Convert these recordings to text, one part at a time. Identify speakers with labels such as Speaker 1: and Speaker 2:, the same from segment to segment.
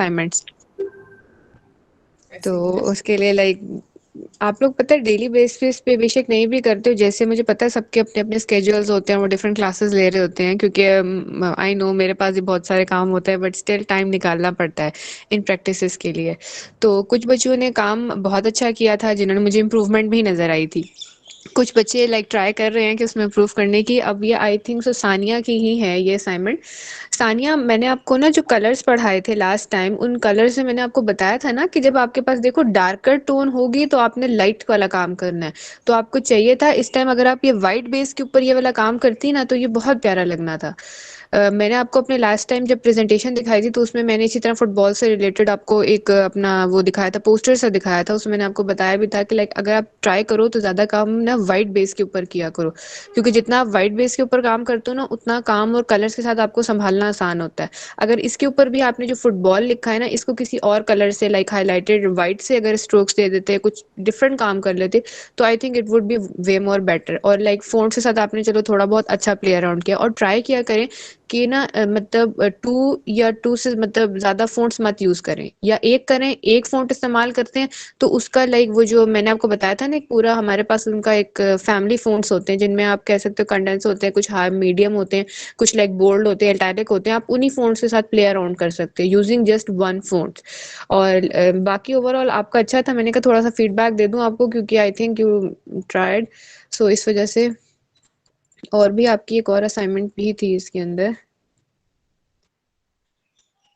Speaker 1: Assignments. तो
Speaker 2: ऐसे।
Speaker 1: उसके लिए लाइक आप लोग पता है डेली बेसिस पे बेशक नहीं भी करते हो, जैसे मुझे पता है सबके अपने अपने स्केड्यूल्स होते हैं, वो डिफरेंट क्लासेस ले रहे होते हैं, क्योंकि आई नो मेरे पास भी बहुत सारे काम होते हैं, बट स्टिल टाइम निकालना पड़ता है इन प्रैक्टिसेस के लिए। तो कुछ बच्चों ने काम बहुत अच्छा किया था जिन्होंने मुझे इम्प्रूवमेंट भी नजर आई थी। कुछ बच्चे लाइक ट्राई कर रहे हैं कि उसमें इम्प्रूव करने की। अब ये आई थिंक सो सानिया की ही है ये असाइनमेंट। सानिया, मैंने आपको ना जो कलर्स पढ़ाए थे लास्ट टाइम, उन कलर्स से मैंने आपको बताया था ना कि जब आपके पास देखो डार्कर टोन होगी तो आपने लाइट वाला काम करना है। तो आपको चाहिए था इस टाइम अगर आप ये वाइट बेस के ऊपर ये वाला काम करती ना तो ये बहुत प्यारा लगना था। मैंने आपको अपने लास्ट टाइम जब प्रेजेंटेशन दिखाई थी तो उसमें मैंने इसी तरह फुटबॉल से रिलेटेड आपको एक अपना वो दिखाया था, पोस्टर सा दिखाया था। उसमें मैंने आपको बताया भी था कि लाइक अगर आप ट्राई करो तो ज्यादा काम ना वाइट बेस के ऊपर किया करो, क्योंकि जितना आप व्हाइट बेस के ऊपर काम करते हो ना उतना काम और कलर्स के साथ आपको संभालना आसान होता है। अगर इसके ऊपर भी आपने जो फुटबॉल लिखा है ना इसको किसी और कलर से लाइक हाईलाइटेड व्हाइट से अगर स्ट्रोक्स दे देते कुछ डिफरेंट काम कर लेते तो I think it would B way more better. और लाइक फोन्ट्स के साथ आपने चलो थोड़ा बहुत अच्छा प्ले अराउंड किया, और ट्राई किया करें कि ना मतलब टू से मतलब ज्यादा फोन्ट्स मत यूज करें, या एक करें, एक फोन्ट इस्तेमाल करते हैं तो उसका लाइक वो जो मैंने आपको बताया था ना एक पूरा हमारे पास उनका एक फैमिली फोन्ट्स होते हैं जिनमें आप कह सकते हो कंडेंस होते हैं, कुछ हाई मीडियम होते हैं, कुछ लाइक बोल्ड होते हैं, इटैलिक होते हैं। आप उन्हीं फोन्ट्स के साथ प्ले अराउंड कर सकते हैं यूजिंग जस्ट वन फोन्ट। और बाकी ओवरऑल आपका अच्छा था। मैंने कहा थोड़ा सा फीडबैक दे दूं आपको क्योंकि आई थिंक यू ट्राइड, सो इस वजह से। और भी आपकी एक और असाइनमेंट भी थी इसके अंदर।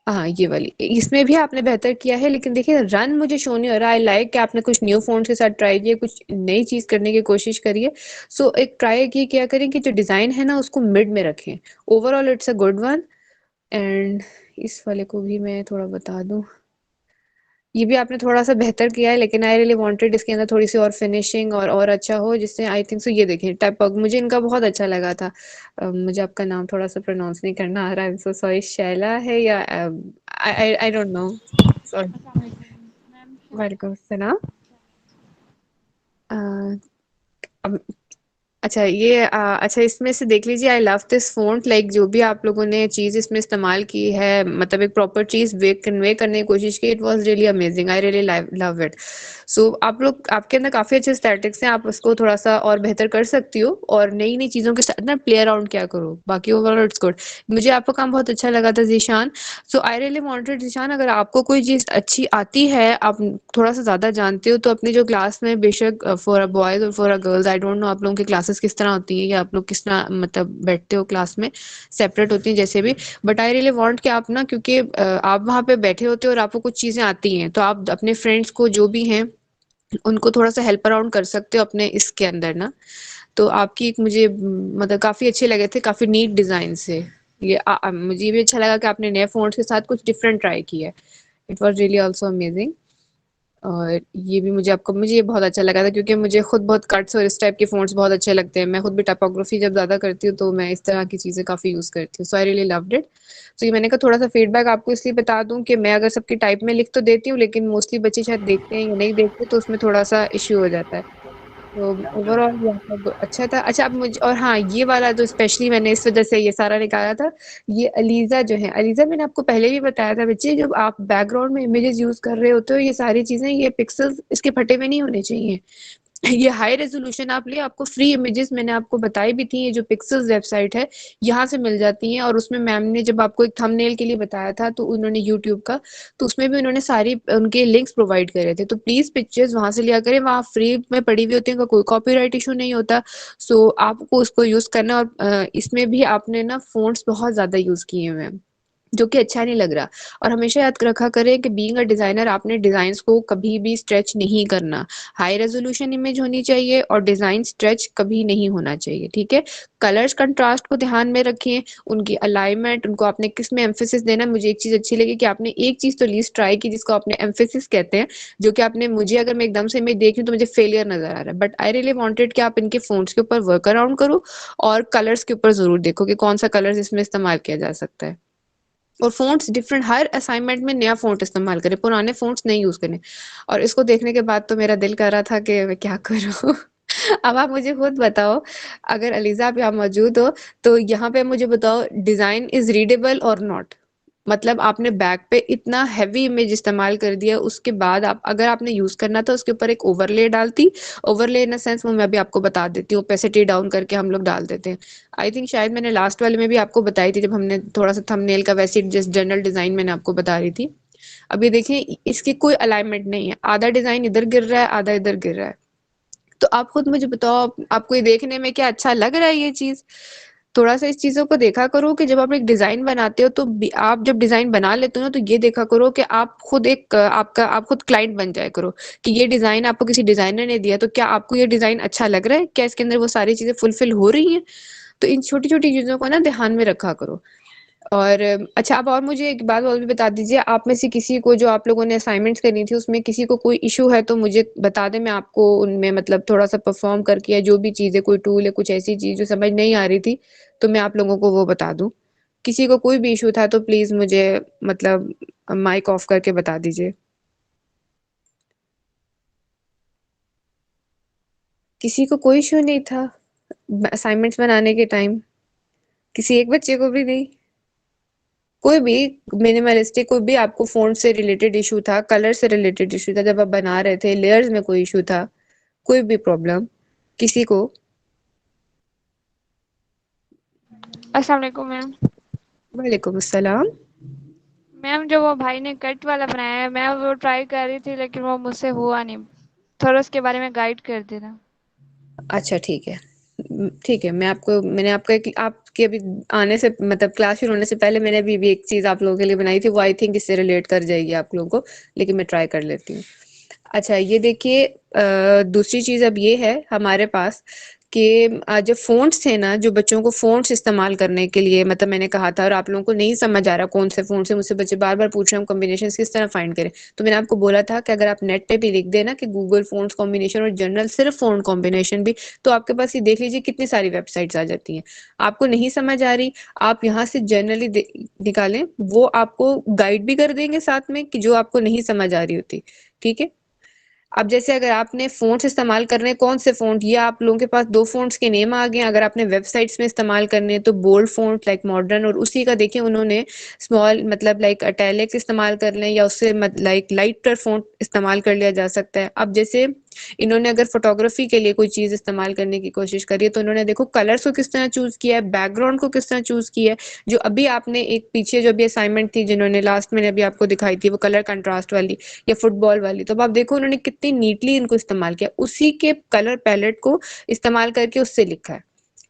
Speaker 1: हाँ ये वाली, इसमें भी आपने बेहतर किया है, लेकिन देखिए रन मुझे शो नहीं हो रहा। आई लाइक कि आपने कुछ न्यू फोन के साथ ट्राई किया, कुछ नई चीज करने की कोशिश करिए। सो एक ट्राई की क्या करें कि जो डिजाइन है ना उसको मिड में रखें। Overall it's a good one. And इस वाले को भी मैं थोड़ा बता दूं, ये भी आपने थोड़ा सा बेहतर किया है, लेकिन आई रियली वांटेड इसके अंदर थोड़ी सी और फिनिशिंग और अच्छा हो, जिससे आई थिंक सो ये देखिए टाइप मुझे इनका बहुत अच्छा लगा था। मुझे आपका नाम थोड़ा सा प्रोनाउंस नहीं करना आ रहा है, I am so sorry. Shaila है या आई आई डोंट नो, सॉरी।
Speaker 3: अस्सलाम वालेकुम मैम।
Speaker 1: वालेकुम सलाम। अब अच्छा ये अच्छा इसमें से देख लीजिए, I love this font. Like जो भी आप लोगों ने चीज़ इसमें इस्तेमाल की है, मतलब एक प्रॉपर चीज़ वे कन्वे करने की कोशिश की, it was really amazing, I really love it. So आप लोग, आपके अंदर काफ़ी अच्छे स्टैटिक्स हैं, आप उसको थोड़ा सा और बेहतर कर सकती हो और नई नई चीज़ों के साथ ना प्ले अराउंड क्या करो। बाकी ओवरऑल इट्स गुड। मुझे आपका काम बहुत अच्छा लगा था ज़ीशान। सो आई रियली वांटेड ज़ीशान, अगर आपको कोई चीज़ अच्छी आती है, आप थोड़ा सा ज़्यादा जानते हो, तो अपनी जो क्लास में बेशक फॉर अ बॉयज़ और for a girls, I don't know आप लोगों की क्लासेस किस तरह होती हैं या आप लोग किस तरह मतलब बैठते हो क्लास में, सेपरेट होती हैं जैसे भी। बट आई रियली वांट कि आप ना, क्योंकि आप वहाँ पे बैठे होते हो और आपको कुछ चीज़ें आती हैं, तो आप अपने फ्रेंड्स को जो भी हैं उनको थोड़ा सा हेल्प अराउंड कर सकते हो अपने इसके अंदर ना। तो आपकी एक मुझे मतलब काफ़ी अच्छे लगे थे, काफ़ी नीट डिज़ाइन से। ये मुझे ये भी अच्छा लगा कि आपने नए फ़ॉन्ट्स के साथ कुछ डिफरेंट ट्राई किया है। It was really also amazing. और ये भी मुझे ये बहुत अच्छा लगा था, क्योंकि मुझे खुद बहुत कट्स और इस टाइप के फ़ॉन्ट्स बहुत अच्छे लगते हैं। मैं खुद भी टाइपोग्राफी जब ज़्यादा करती हूँ तो मैं इस तरह की चीज़ें काफ़ी यूज़ करती हूँ। सो आई रियली लव्ड इट। तो ये मैंने कहा थोड़ा सा फीडबैक आपको इसलिए बता दूं कि मैं अगर सबकी टाइप में लिख तो देती हूँ, लेकिन मोस्टली बच्चे शायद देखते हैं या नहीं देखते, तो उसमें थोड़ा सा इश्यू हो जाता है। तो ओवरऑल ये आपका अच्छा था। अच्छा, अब मुझे और हाँ, ये वाला जो स्पेशली मैंने इस वजह से ये सारा निकाला था, ये अलीजा जो है, अलीजा मैंने आपको पहले भी बताया था बच्चे, जब आप बैकग्राउंड में इमेजेस यूज कर रहे होते हो ये सारी चीजें, ये पिक्सेल्स इसके फटे हुए नहीं होने चाहिए। ये हाई रेजोल्यूशन आप ले, आपको फ्री इमेजेस मैंने आपको बताई भी थी, ये जो पिक्सेल्स वेबसाइट है यहाँ से मिल जाती हैं। और उसमें मैम ने जब आपको एक थंबनेल के लिए बताया था तो उन्होंने यूट्यूब का, तो उसमें भी उन्होंने सारी उनके लिंक्स प्रोवाइड करे थे। तो प्लीज पिक्चर्स वहां से लिया करें, वहाँ फ्री में पड़ी हुई होती है, उनका कोई कॉपीराइट इशू नहीं होता। सो आपको उसको यूज करना। और इसमें भी आपने ना फोन्ट्स बहुत ज्यादा यूज किए हुए हैं जो कि अच्छा नहीं लग रहा। और हमेशा याद रखा करें कि बीइंग अ डिजाइनर आपने डिजाइन्स को कभी भी स्ट्रेच नहीं करना। हाई रेजोल्यूशन इमेज होनी चाहिए और डिजाइन स्ट्रेच कभी नहीं होना चाहिए, ठीक है। कलर्स कंट्रास्ट को ध्यान में रखें, उनकी अलाइनमेंट, उनको आपने किस में एम्फेसिस देना है। मुझे एक चीज अच्छी लगी कि आपने एक चीज तो लीस्ट ट्राई की जिसको आपने एम्फेसिस कहते हैं, जो कि आपने, मुझे अगर मैं एकदम से इमेज देख रही हूँ तो मुझे फेलियर नजर आ रहा है, बट आई रियली वांटेड कि आप इनके फोन्ट्स के ऊपर वर्क अराउंड करो और कलर्स के ऊपर जरूर देखो कि कौन सा कलर इसमें इस्तेमाल किया जा सकता है। और फ़ॉन्ट्स डिफरेंट, हर असाइनमेंट में नया फ़ॉन्ट इस्तेमाल करें, पुराने फ़ॉन्ट्स नहीं यूज़ करें। और इसको देखने के बाद तो मेरा दिल कर रहा था कि मैं क्या करूँ? अब आप मुझे खुद बताओ, अगर अलीज़ा आप यहाँ मौजूद हो, तो यहाँ पे मुझे बताओ डिज़ाइन इज़ रीडेबल और नॉट? मतलब आपने बैक पे इतना हैवी इमेज इस्तेमाल कर दिया, उसके बाद आप अगर आपने यूज करना था उसके ऊपर एक ओवरले डालती। ओवरले इन द सेंस वो मैं अभी आपको बता देती हूँ, ओपेसिटी डाउन करके हम लोग डाल देते हैं। आई थिंक शायद मैंने लास्ट वाले में भी आपको बताई थी, जब हमने थोड़ा सा थंबनेल का वैसे जस्ट जनरल डिजाइन मैंने आपको बता रही थी। अभी देखिए इसकी कोई अलाइनमेंट नहीं है, आधा डिजाइन इधर गिर रहा है, आधा इधर गिर रहा है। तो आप खुद मुझे बताओ, आपको ये देखने में क्या अच्छा लग रहा है ये चीज? थोड़ा सा इस चीजों को देखा करो कि जब आप एक डिजाइन बनाते हो तो आप जब डिजाइन बना लेते हो ना, तो ये देखा करो कि आप खुद एक आप खुद क्लाइंट बन जाया करो कि ये डिजाइन आपको किसी डिजाइनर ने दिया तो क्या आपको ये डिजाइन अच्छा लग रहा है, क्या इसके अंदर वो सारी चीजें फुलफिल हो रही हैं। तो इन छोटी छोटी चीजों को ना ध्यान में रखा करो। और अच्छा, आप और मुझे एक बात और भी बता दीजिए, आप में से किसी को जो आप लोगों ने असाइनमेंट्स करनी थी उसमें किसी को कोई इशू है तो मुझे बता दें, मैं आपको उनमें मतलब थोड़ा सा परफॉर्म करके या जो भी चीज़ है, कोई टूल है, कुछ ऐसी चीज़ जो समझ नहीं आ रही थी तो मैं आप लोगों को वो बता दूं। किसी को कोई भी इशू था तो प्लीज़ मुझे मतलब माइक ऑफ करके बता दीजिए। किसी को कोई इशू नहीं था असाइनमेंट्स बनाने के टाइम? किसी एक बच्चे को भी नहीं? कोई भी मिनिमलिस्टिक, कोई भी आपको फ़ॉन्ट से रिलेटेड इशू था, कलर से रिलेटेड इशू था, जब आप बना रहे थे, लेयर्स में कोई इशू था, कोई भी प्रॉब्लम किसी को?
Speaker 2: अस्सलाम वालेकुम मैम।
Speaker 1: वालेकुम अस्सलाम।
Speaker 2: मैम जो वो भाई ने कट वाला बनाया है, मैं वो ट्राई कर रही थी लेकिन वो मुझसे हुआ नहीं। थोड़ा उसके बारे में गाइड कर देना।
Speaker 1: अच्छा ठीक है। ठीक है, मैंने आपको एक आपके अभी आने से मतलब क्लास शुरू होने से पहले मैंने अभी एक चीज़ आप लोगों के लिए बनाई थी, वो आई थिंक इससे रिलेट कर जाएगी आप लोगों को, लेकिन मैं ट्राई कर लेती हूँ। अच्छा ये देखिए, दूसरी चीज़ अब ये है हमारे पास कि जो फ़ॉन्ट्स थे ना, जो बच्चों को फ़ॉन्ट्स इस्तेमाल करने के लिए मतलब मैंने कहा था और आप लोगों को नहीं समझ आ रहा कौन से फ़ॉन्ट्स हैं, मुझसे बच्चे बार-बार पूछ रहे हैं हम कॉम्बिनेशंस किस तरह फाइंड करें। तो मैंने आपको बोला था कि अगर आप नेट पे भी लिख दें ना कि गूगल फ़ॉन्ट्स कॉम्बिनेशन और जनरल सिर्फ फ़ॉन्ट कॉम्बिनेशन भी, तो आपके पास ये देख लीजिए कितनी सारी वेबसाइट्स आ जाती हैं। आपको नहीं समझ आ रही, आप यहाँ से जनरली निकालें, वो आपको गाइड भी कर देंगे साथ में कि जो आपको नहीं समझ आ रही होती। ठीक है? अब जैसे अगर आपने फ़ॉन्ट्स इस्तेमाल करने हैं, कौन से फ़ॉन्ट, ये आप लोगों के पास 2 फ़ॉन्ट्स के नेम आ गए हैं। अगर आपने वेबसाइट्स में इस्तेमाल करने हैं तो बोल्ड फ़ॉन्ट लाइक मॉडर्न, और उसी का देखिए उन्होंने स्मॉल मतलब लाइक इटैलिक्स इस्तेमाल कर लें या उससे लाइक लाइटर फ़ॉन्ट इस्तेमाल कर लिया जा सकता है। अब जैसे इन्होंने अगर फ़ोटोग्राफ़ी के लिए कोई चीज़ इस्तेमाल करने की कोशिश करी है तो उन्होंने देखो कलर्स को किस तरह चूज़ किया है, बैकग्राउंड को किस तरह चूज़ किया है। जो अभी आपने एक पीछे जो अभी असाइनमेंट थी जिन्होंने लास्ट मैंने अभी आपको दिखाई थी वो कलर कंट्रास्ट वाली या फुटबॉल वाली, तो अब आप देखो उन्होंने कितनी नीटली इनको इस्तेमाल किया, उसी के कलर पैलेट को इस्तेमाल करके उससे लिखा है।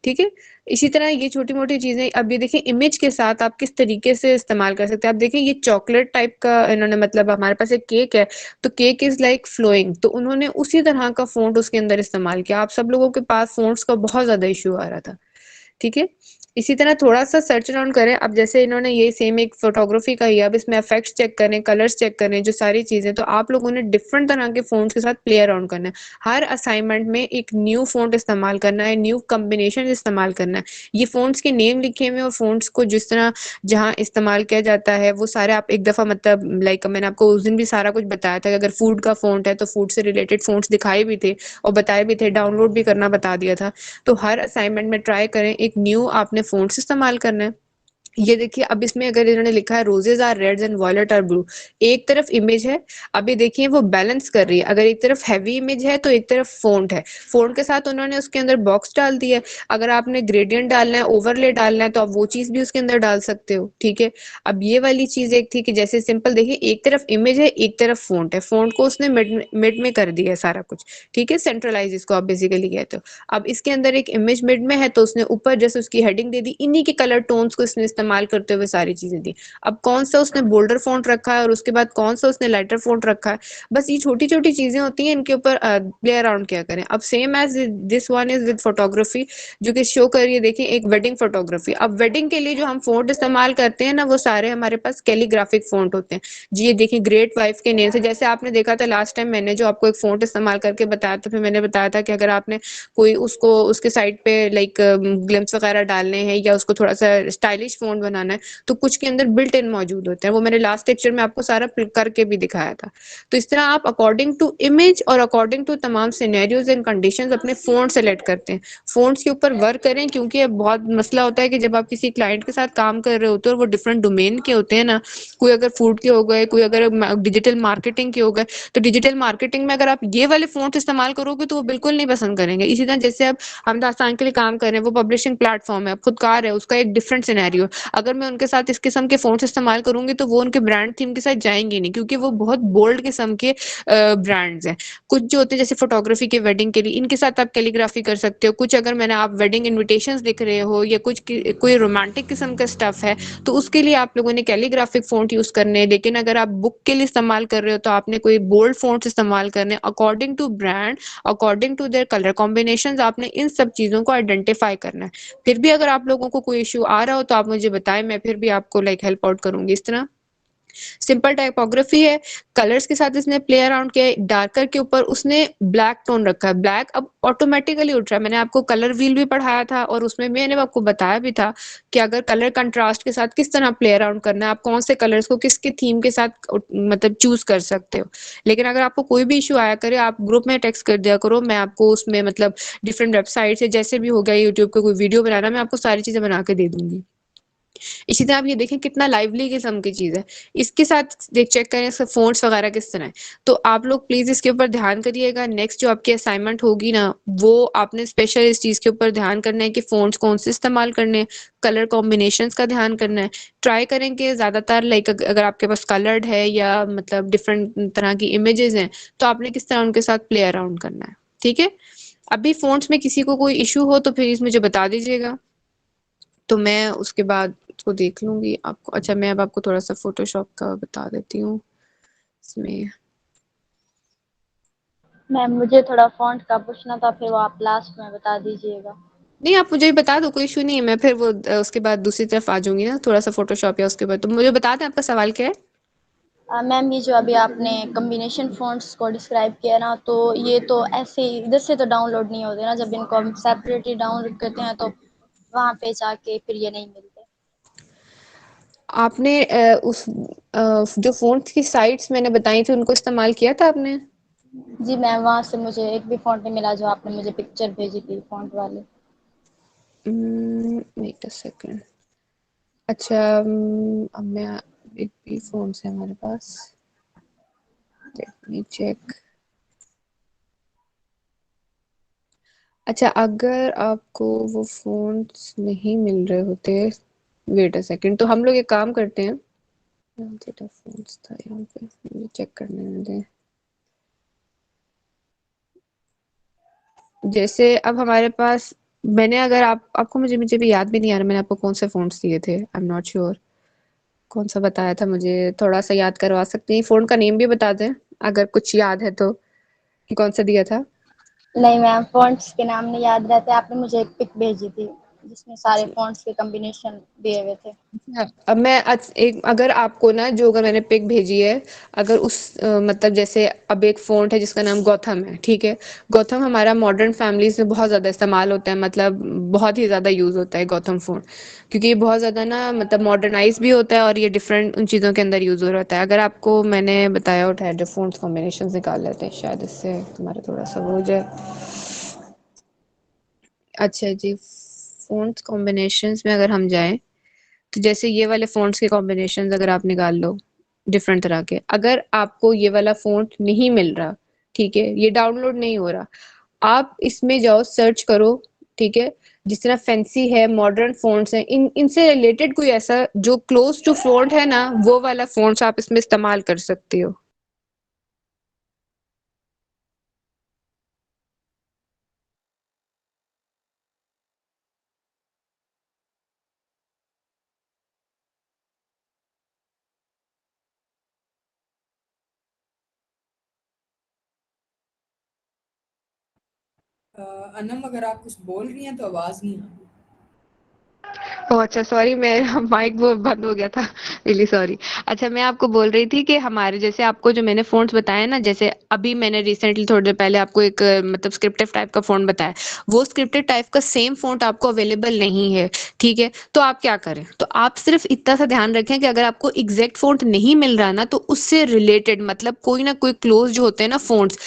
Speaker 1: ठीक है? इसी तरह ये छोटी-मोटी चीज़ें, अब ये देखिए इमेज के साथ आप किस तरीके से इस्तेमाल कर सकते हैं। आप देखिए ये चॉकलेट टाइप का इन्होंने मतलब हमारे पास एक केक है, तो केक इज़ लाइक फ्लोइंग, तो उन्होंने उसी तरह का फ़ॉन्ट उसके अंदर इस्तेमाल किया। आप सब लोगों के पास फ़ॉन्ट्स का बहुत ज़्यादा इश्यू आ रहा था। ठीक है? इसी तरह थोड़ा-सा सर्च अराउंड करें। अब जैसे इन्होंने ये सेम एक फ़ोटोग्राफ़ी का ही है, अब इसमें इफ़ेक्ट्स चेक करें, कलर्स चेक करें, जो सारी चीज़ें, तो आप लोगों ने डिफरेंट तरह के फ़ॉन्ट्स के साथ प्ले अराउंड करना है। हर असाइनमेंट में एक न्यू फ़ॉन्ट इस्तेमाल करना है, न्यू कॉम्बिनेशन इस्तेमाल करना है। ये फ़ॉन्ट्स के नेम लिखे हुए हैं और फ़ॉन्ट्स को जिस तरह जहाँ इस्तेमाल किया जाता है वो सारे आप एक दफ़ा मतलब लाइक मैंने आपको उस दिन भी सारा कुछ बताया था कि अगर फूड का फ़ॉन्ट है तो फूड से रिलेटेड फ़ॉन्ट्स दिखाए भी थे और बताए भी थे, डाउनलोड भी करना बता दिया था। तो हर असाइनमेंट में ट्राई करें एक न्यू आपने फ़ॉन्ट्स इस्तेमाल करना है। ये देखिए अब इसमें अगर इन्होंने लिखा है roses are reds and violet are blue, एक तरफ इमेज है, अभी देखिए वो बैलेंस कर रही है, अगर एक तरफ हैवी इमेज है तो एक तरफ फ़ॉन्ट है, फ़ॉन्ट के साथ उन्होंने उसके अंदर बॉक्स डाल दिया है। अगर आपने ग्रेडियंट डालना है, ओवरले डालना है तो आप वो चीज़ भी उसके अंदर डाल सकते हो। ठीक है? अब ये वाली चीज़ एक थी कि जैसे सिंपल देखिए एक तरफ इमेज है, एक तरफ फ़ॉन्ट है, फ़ॉन्ट को उसने मिड में कर दिया है सारा कुछ। ठीक है? सेंट्रलाइज़ इसको आप बेसिकली कहते हो। अब इसके अंदर एक इमेज मिड में है तो उसने ऊपर जैसे उसकी हेडिंग दे दी, इन्हीं के कलर टोन्स को इसने इस्तेमाल करते हुए सारी चीजें दी। अब कौन सा उसने बोल्डर फॉन्ट रखा है और उसके बाद कौन सा उसने लाइटर फॉन्ट रखा है, बस ये छोटी छोटी चीजें होती हैं, इनके ऊपर प्ले अराउंड क्या करें। अब same as this one is with photography, जो कि शो करिए देखिए एक वेडिंग फोटोग्राफी। अब वेडिंग के लिए जो हम फॉन्ट इस्तेमाल करते हैं ना वो सारे हमारे पास कैलीग्राफिक फॉन्ट होते हैं जी। ये देखिए ग्रेट वाइफ के नेम से, जैसे आपने देखा था लास्ट टाइम मैंने जो आपको एक फॉन्ट इस्तेमाल करके बताया था, फिर मैंने बताया था कि अगर आपने कोई उसको उसके साइड पे लाइक ग्लिम्स वगैरह डालने हैं या उसको थोड़ा सा स्टाइलिश फ़ॉन्ट बैकग्राउंड बनाना है, तो कुछ के अंदर बिल्ट इन मौजूद होते हैं। वो मैंने लास्ट लेक्चर में आपको सारा करके भी दिखाया था। तो इस तरह आप अकॉर्डिंग टू इमेज और अकॉर्डिंग टू तमाम सिनेरियोज एंड कंडीशंस अपने फ़ॉन्ट सेलेक्ट करते हैं। फ़ॉन्ट्स के ऊपर वर्क करें, क्योंकि अब बहुत मसला होता है कि जब आप किसी क्लाइंट के साथ काम कर रहे होते हो और वो डिफरेंट डोमेन के होते हैं ना, कोई अगर फूड के हो गए, कोई अगर डिजिटल मार्केटिंग के हो गए, तो डिजिटल मार्केटिंग में अगर आप ये वाले फ़ॉन्ट्स इस्तेमाल करोगे तो वो बिल्कुल नहीं पसंद करेंगे। इसी तरह जैसे अब हम दास्तान के लिए काम कर रहे हैं, वो पब्लिशिंग प्लेटफॉर्म है, अब खुदकार है, उसका एक डिफरेंट सिनेरियो। अगर मैं उनके साथ इस किस्म के फ़ॉन्ट्स इस्तेमाल करूँगी तो वो उनके ब्रांड थीम के साथ जाएँगे नहीं, क्योंकि वो बहुत बोल्ड किस्म के ब्रांड्स हैं। कुछ जो होते हैं जैसे फोटोग्राफी के वेडिंग के लिए, इनके साथ आप कैलीग्राफी कर सकते हो। कुछ अगर मैंने आप वेडिंग इनविटेशंस लिख रहे हो या कुछ कोई रोमांटिक किस्म का स्टफ है, तो उसके लिए आप लोगों ने कैलीग्राफिक फ़ॉन्ट यूज़ करने हैं। लेकिन अगर आप बुक के लिए इस्तेमाल कर रहे हो तो आपने कोई बोल्ड फ़ॉन्ट्स इस्तेमाल करने हैं। According to brand, according to their colour combinations आपने इन सब चीज़ों को आइडेंटिफाई करना है। फिर भी अगर आप लोगों को कोई इश्यू आ रहा हो तो आप मुझे बताएँ, मैं फिर भी आपको हेल्प आउट करूँगी इस तरह। सिंपल टाइपोग्राफी है, कलर्स के साथ इसने प्ले अराउंड किया है। डार्कर के ऊपर उसने ब्लैक टोन रखा है। ब्लैक अब ऑटोमेटिकली उठ रहा है। मैंने आपको कलर व्हील भी पढ़ाया था और उसमें मैंने आपको बताया भी था कि अगर कलर कंट्रास्ट के साथ किस तरह प्ले अराउंड करना है, आप कौन से कलर्स को किसके थीम के साथ मतलब चूज कर सकते हो। लेकिन अगर आपको कोई भी इशू आया करे, आप ग्रुप में टेक्स्ट कर दिया करो, मैं आपको उसमें मतलब डिफरेंट वेबसाइट से जैसे भी हो गया, यूट्यूब पे कोई वीडियो बनाना, मैं आपको सारी चीजें बना के दे दूंगी। इसी तरह आप ये देखें कितना लाइवली किस्म की चीज़ है। इसके साथ देख चेक करें इसका फ़ॉन्ट्स वगैरह किस तरह है। तो आप लोग प्लीज़ इसके ऊपर ध्यान करिएगा। नेक्स्ट जो आपकी असाइनमेंट होगी ना, वो आपने स्पेशल इस चीज़ के ऊपर ध्यान करना है कि फ़ॉन्ट्स कौन से इस्तेमाल करने हैं, कलर कॉम्बिनेशंस का ध्यान करना है। ट्राई करें कि ज़्यादातर अगर आपके पास कलर्ड है या मतलब डिफरेंट तरह की इमेजेज़ हैं, तो आपने किस तरह उनके साथ प्ले अराउंड करना है। ठीक है? अभी फ़ॉन्ट्स में किसी को कोई इश्यू हो तो प्लीज़ मुझे बता दीजिएगा। तो मैं उसके बाद उसको देख लूँगी आपको। अच्छा, मैं अब आपको थोड़ा-सा फ़ोटोशॉप का बता देती हूँ इसमें।
Speaker 3: मैम मुझे थोड़ा फ़ॉन्ट का पूछना था, फिर वो आप लास्ट में बता दीजिएगा।
Speaker 1: नहीं, आप मुझे भी बता दो, कोई इश्यू नहीं है। मैं फिर वो उसके बाद दूसरी तरफ आ जाऊँगी ना, थोड़ा-सा फ़ोटोशॉप या उसके बाद। तो मुझे बता दें आपका सवाल क्या है?
Speaker 3: मैम ये जो अभी आपने कॉम्बिनेशन फ़ॉन्ट्स को डिस्क्राइब किया ना, तो ये तो ऐसे ही इधर से तो डाउनलोड नहीं होते ना, जब इनको हम सेपरेटली डाउनलोड करते हैं तो वहाँ पे जाके फिर ये नहीं मिलते।
Speaker 1: आपने जो फ़ॉन्ट्स की साइट्स मैंने बताई थी उनको इस्तेमाल किया था आपने?
Speaker 3: जी मैम, वहाँ से मुझे एक भी फ़ॉन्ट नहीं मिला जो आपने मुझे पिक्चर भेजी थी फ़ॉन्ट वाली।
Speaker 1: Wait a second. अच्छा, अब मैं एक भी फ़ॉन्ट्स है हमारे पास। Late me check. अच्छा, अगर आपको वो फ़ॉन्ट्स नहीं मिल रहे होते, वेट अ सेकंड, तो हम लोग एक काम करते हैं। डेटा फ़ॉन्ट्स था यहाँ पे, मुझे चेक करने दें। जैसे अब हमारे पास, मैंने अगर आपको मुझे भी याद भी नहीं आ रहा मैंने आपको कौन से फ़ॉन्ट्स दिए थे। आई एम नॉट श्योर कौन सा बताया था, मुझे थोड़ा-सा याद करवा सकती हैं? फ़ॉन्ट का नेम भी बता दें, अगर कुछ याद है तो, कि कौन सा दिया था?
Speaker 3: नहीं मैम, फ़ॉन्ट्स के नाम नहीं याद रहते। आपने मुझे एक पिक भेजी थी जिसमें सारे फ़ॉन्ट्स के कॉम्बिनेशन दिए हुए थे।
Speaker 1: हाँ, अब मैं एक अगर आपको ना जो अगर मैंने पिक भेजी है, अगर उस मतलब जैसे अब एक फ़ॉन्ट है जिसका नाम गौथम है, ठीक है? गौथम हमारा मॉडर्न फैमिलीज़ में बहुत ज़्यादा इस्तेमाल होता है, मतलब बहुत ही ज़्यादा यूज़ होता है गौथम फ़ॉन्ट। क्योंकि ये बहुत ज़्यादा ना मतलब मॉडर्नाइज़ भी होता है और ये डिफरेंट उन चीज़ों के अंदर यूज़ हो रहा है। अगर आपको मैंने बताया उठाया जो फ़ॉन्ट्स कॉम्बिनेशंस निकाल लेते हैं, शायद इससे तुम्हारा थोड़ा-सा वो हो जाए। अच्छा जी, फ़ॉन्ट्स कॉम्बिनेशंस में अगर हम जाएँ, तो जैसे ये वाले फ़ॉन्ट्स के कॉम्बिनेशंस अगर आप निकाल लो, डिफरेंट तरह के, अगर आपको ये वाला फ़ॉन्ट नहीं मिल रहा, ठीक है? ये डाउनलोड नहीं हो रहा, आप इसमें जाओ सर्च करो, ठीक है? जिस तरह फैंसी है, मॉडर्न फ़ॉन्ट्स हैं, इनसे रिलेटेड कोई ऐसा जो क्लोज़ टू फ़ॉन्ट है ना, वो वाला फ़ॉन्ट्स आप इसमें इस्तेमाल कर सकते हो।
Speaker 4: अनम, अगर आप कुछ बोल रही हैं तो आवाज़ नहीं आ रही।
Speaker 1: ओह अच्छा, सॉरी मेरा माइक वो बंद हो गया था। Really sorry. अच्छा, मैं आपको बोल रही थी कि हमारे जैसे आपको जो मैंने फ़ॉन्ट्स बताए ना, जैसे अभी मैंने रिसेंटली थोड़ी देर पहले आपको एक मतलब स्क्रिप्टिव टाइप का फ़ॉन्ट बताया, वो स्क्रिप्टिव टाइप का सेम फ़ॉन्ट आपको अवेलेबल नहीं है, ठीक है? तो आप क्या करें? तो आप सिर्फ़ इतना सा ध्यान रखें कि अगर आपको एग्ज़ैक्ट फ़ॉन्ट नहीं मिल रहा ना, तो उससे रिलेटेड मतलब कोई ना कोई क्लोज़ जो होते हैं ना फ़ॉन्ट्स,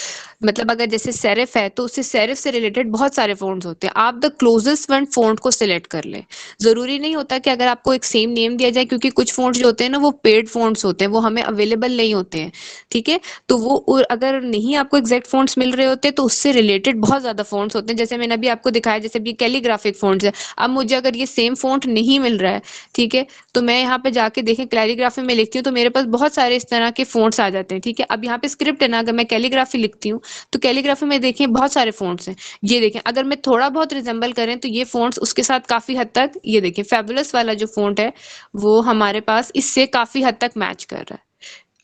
Speaker 1: मतलब अगर जैसे सेरिफ है, तो उससे सेरिफ से रिलेटेड बहुत सारे फ़ॉन्ट्स होते हैं। आप द क्लोज़ेस्ट वन फ़ॉन्ट को सिलेक्ट कर लें। ज़रूरी नहीं होता कि अगर आपको एक सेम नेम दिया जाए, क्योंकि कुछ फ़ॉन्ट्स जो होते हैं ना वो पेड फ़ॉन्ट्स होते हैं, वो हमें अवेलेबल नहीं होते हैं, ठीक है? तो वो अगर नहीं आपको एग्ज़ैक्ट फ़ॉन्ट्स मिल रहे होते तो उससे रिलेटेड बहुत ज़्यादा फ़ॉन्ट्स होते हैं। जैसे मैंने अभी आपको दिखाया, जैसे अभी कैलीग्राफिक फ़ॉन्ट्स है। अब मुझे अगर ये सेम फ़ॉन्ट नहीं मिल रहा है, ठीक है? तो मैं यहाँ पे जाके देखें कैलीग्राफी में लिखती हूँ तो मेरे पास बहुत सारे इस तरह के फ़ॉन्ट्स आ जाते हैं, ठीक है? अब यहाँ पे स्क्रिप्ट है ना, अगर मैं कैलीग्राफी लिखती हूँ, तो कैलीग्राफी में देखें बहुत सारे फ़ॉन्ट्स हैं। ये देखें, अगर मैं थोड़ा बहुत रिज़ेम्बल करें तो ये फ़ॉन्ट्स उसके साथ काफ़ी हद तक, ये देखिए फैबुलस वाला जो फ़ॉन्ट है, वो हमारे पास इससे काफ़ी हद तक मैच कर रहा है।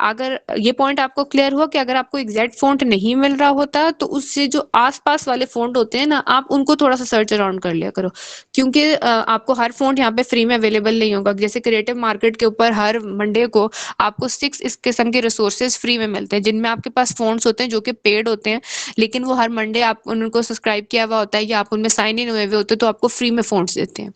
Speaker 1: अगर ये पॉइंट आपको क्लियर हुआ कि अगर आपको एग्ज़ैक्ट फ़ॉन्ट नहीं मिल रहा होता, तो उससे जो आस-पास वाले फ़ॉन्ट होते हैं ना, आप उनको थोड़ा-सा सर्च अराउंड कर लिया करो। क्योंकि आपको हर फ़ॉन्ट यहाँ पे फ्री में अवेलेबल नहीं होगा। जैसे क्रिएटिव मार्केट के ऊपर हर मंडे को आपको 6 इस किस्म के रिसोर्सेज़ फ्री में मिलते हैं, जिनमें आपके पास फ़ॉन्ट्स होते हैं जो कि पेड होते हैं, लेकिन वो हर मंडे आप उनको सब्सक्राइब किया हुआ होता है या आप उनमें साइन इन हुए हुए होते हैं, तो आपको फ्री में फ़ॉन्ट्स देते हैं।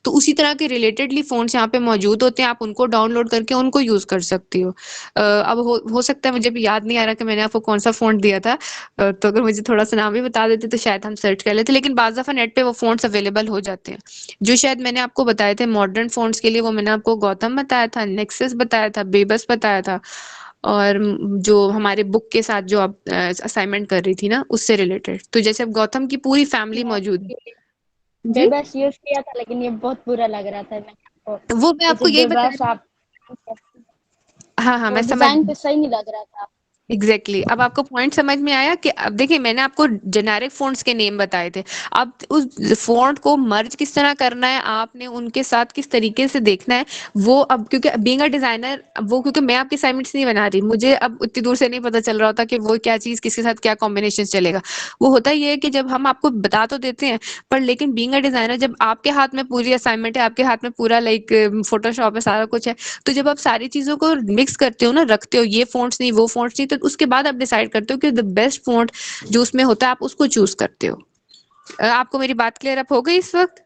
Speaker 1: तो उसी तरह के रिलेटेडली फ़ॉन्ट्स यहाँ पे मौजूद होते हैं, आप उनको डाउनलोड करके उनको यूज़ कर सकती हो। अब हो सकता है, मुझे भी याद नहीं आ रहा कि मैंने आपको कौन-सा फ़ॉन्ट दिया था, तो अगर मुझे थोड़ा-सा नाम भी बता देते तो शायद हम सर्च कर लेते, लेकिन बाज़ दफ़ा नेट पे वो फ़ॉन्ट्स अवेलेबल हो जाते हैं। जो शायद मैंने आपको बताए थे मॉडर्न फ़ॉन्ट्स के लिए, वो मैंने आपको गौतम बताया था, नेक्सस बताया था, बेबस बताया था, और जो हमारे बुक के साथ जो आप असाइनमेंट कर रही थी ना, उससे रिलेटेड। तो जैसे अब गौतम की पूरी फैमिली मौजूद है।
Speaker 3: मैंने
Speaker 1: जी?
Speaker 3: बेबस यूज किया था लेकिन ये बहुत बुरा लग रहा था। मैं आपको
Speaker 1: वो मैं
Speaker 3: जैसे
Speaker 1: आपको यही बता
Speaker 3: बेबस
Speaker 1: रही
Speaker 3: आप,
Speaker 1: हाँ, हाँ,
Speaker 3: वो
Speaker 1: मैं समझ
Speaker 3: डिजाइन पे सही नहीं लग रहा था।
Speaker 1: Exactly exactly। अब आपको पॉइंट समझ में आया कि अब देखिए मैंने आपको जेनेरिक फ़ॉन्ट्स के नेम बताए थे। अब उस फ़ॉन्ट को मर्ज किस तरह करना है, आपने उनके साथ किस तरीके से देखना है, वो अब क्योंकि बीइंग अ डिज़ाइनर, वो क्योंकि मैं आपकी असाइनमेंट्स नहीं बना रही, मुझे अब उतनी दूर से नहीं पता चल रहा होता कि वो क्या चीज़ किसके साथ क्या कॉम्बिनेशन चलेगा। वो होता ये है कि जब हम आपको बता तो देते हैं, पर लेकिन बीइंग अ डिज़ाइनर जब आपके हाथ में पूरी असाइनमेंट है, आपके हाथ में पूरा लाइक फ़ोटोशॉप है, सारा कुछ है, तो जब आप सारी चीज़ों को मिक्स करते हो ना, रखते हो, ये फ़ॉन्ट्स नहीं, वो फ़ॉन्ट्स नहीं, तो उसके बाद आप डिसाइड करते हो कि द बेस्ट फ़ॉन्ट जो उसमें होता है, आप उसको चूज़ करते हो। आपको मेरी बात क्लियर अप हो गई इस वक़्त?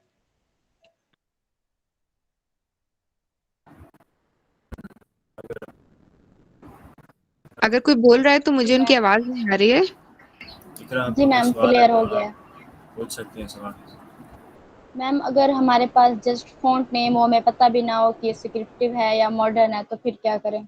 Speaker 1: अगर कोई बोल रहा है तो मुझे
Speaker 3: जी
Speaker 1: उनकी
Speaker 3: मैम।
Speaker 1: आवाज़ नहीं आ रही है।
Speaker 3: जी मैम, क्लियर हो गया।
Speaker 4: पूछ सकते हैं सवाल।
Speaker 3: मैम अगर हमारे पास जस्ट फ़ॉन्ट नेम हो, हमें पता भी ना हो कि ये स्क्रिप्टिव है या मॉडर्न है, तो फिर क्या करें?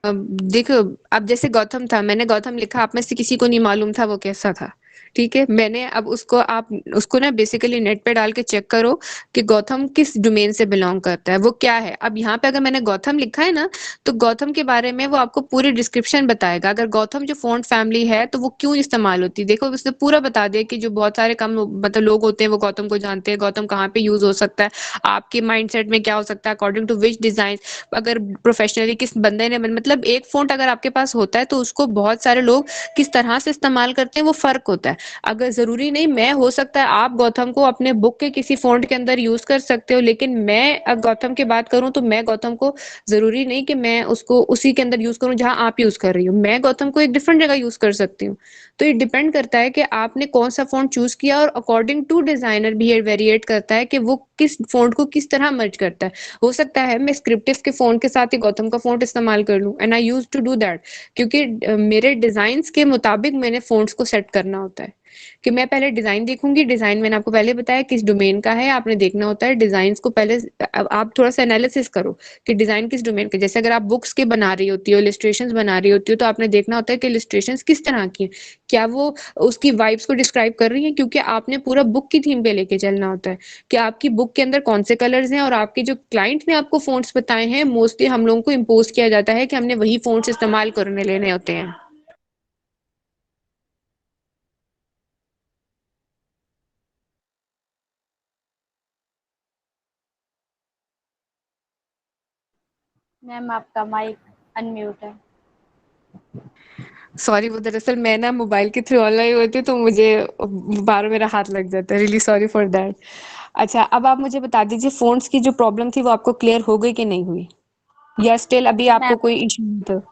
Speaker 1: देखो, अब जैसे गौतम था, मैंने गौतम लिखा, आप में से किसी को नहीं मालूम था वो कैसा था, ठीक है? मैंने अब उसको, आप उसको ना बेसिकली नेट पे डाल के चेक करो कि गौतम किस डोमेन से बिलॉन्ग करता है, वो क्या है। अब यहाँ पे अगर मैंने गौतम लिखा है ना, तो गौतम के बारे में वो आपको पूरी डिस्क्रिप्शन बताएगा। अगर गौतम जो फ़ॉन्ट फैमिली है, तो वो क्यों इस्तेमाल होती है, देखो उसने पूरा बता दिया कि जो बहुत सारे कम मतलब लोग होते हैं वो गौतम को जानते हैं, गौतम कहाँ पे यूज़ हो सकता है, आपके माइंडसेट में क्या हो सकता है, अकॉर्डिंग टू व्हिच डिज़ाइन, अगर प्रोफेशनली किस बंदे ने मतलब एक फ़ॉन्ट अगर आपके पास होता है तो उसको बहुत सारे लोग किस तरह से इस्तेमाल करते हैं, वो फ़र्क होता है। अगर ज़रूरी नहीं, मैं हो सकता है आप गौतम को अपने बुक के किसी फ़ॉन्ट के अंदर यूज़ कर सकते हो, लेकिन मैं गौतम की बात करूँ तो मैं गौतम को ज़रूरी नहीं कि मैं उसको उसी के अंदर यूज़ करूँ जहाँ आप यूज़ कर रही हो। मैं गौतम को एक डिफरेंट जगह यूज़ कर सकती हूँ। तो ये डिपेंड करता है कि आपने कौन-सा फ़ॉन्ट चूज़ किया, और अकॉर्डिंग टू डिज़ाइनर भी ये वेरिएट करता है कि वो किस फ़ॉन्ट को किस तरह मर्ज करता है। हो सकता है मैं स्क्रिप्टिव के फ़ॉन्ट के साथ ही गौतम का फ़ॉन्ट इस्तेमाल कर लूँ, and I used to do that, क्योंकि मेरे डिज़ाइन्स के मुताबिक मैंने फ़ॉन्ट्स को सेट करना होता है कि मैं पहले डिज़ाइन देखूँगी। डिज़ाइन मैंने आपको पहले बताया किस डोमेन का है, आपने देखना होता है डिज़ाइन्स को पहले। आप थोड़ा-सा एनालिसिस करो कि डिज़ाइन किस डोमेन का, जैसे अगर आप बुक्स के बना रही होती हो, इलस्ट्रेशंस बना रही होती हो, तो आपने देखना होता है कि इलस्ट्रेशंस किस तरह की हैं। क्या वो उसकी वाइब्स को डिस्क्राइब कर रही हैं, क्योंकि आपने पूरा बुक की थीम पे लेके चलना होता है कि आपकी बुक के अंदर कौन से कलर्स हैं, और आपके जो क्लाइंट ने आपको फ़ॉन्ट्स बताए हैं, मोस्टली हम लोगों को इम्पोज़ किया जाता है कि हमने वही फ़ॉन्ट्स इस्तेमाल करने लेने होते हैं।
Speaker 3: मैम आपका माइक अनम्यूट है।
Speaker 1: सॉरी, वो दरअसल मैं ना मोबाइल के थ्रू ऑनलाइन होती हूँ, तो मुझे बार मेरा हाथ लग जाता है। Really sorry for that. अच्छा, अब आप मुझे बता दीजिए फ़ॉन्ट्स की जो प्रॉब्लम थी वो आपको क्लियर हो गई कि नहीं हुई? या स्टिल अभी
Speaker 3: जी
Speaker 1: आपको
Speaker 3: मैम,
Speaker 1: कोई इश्यू है तो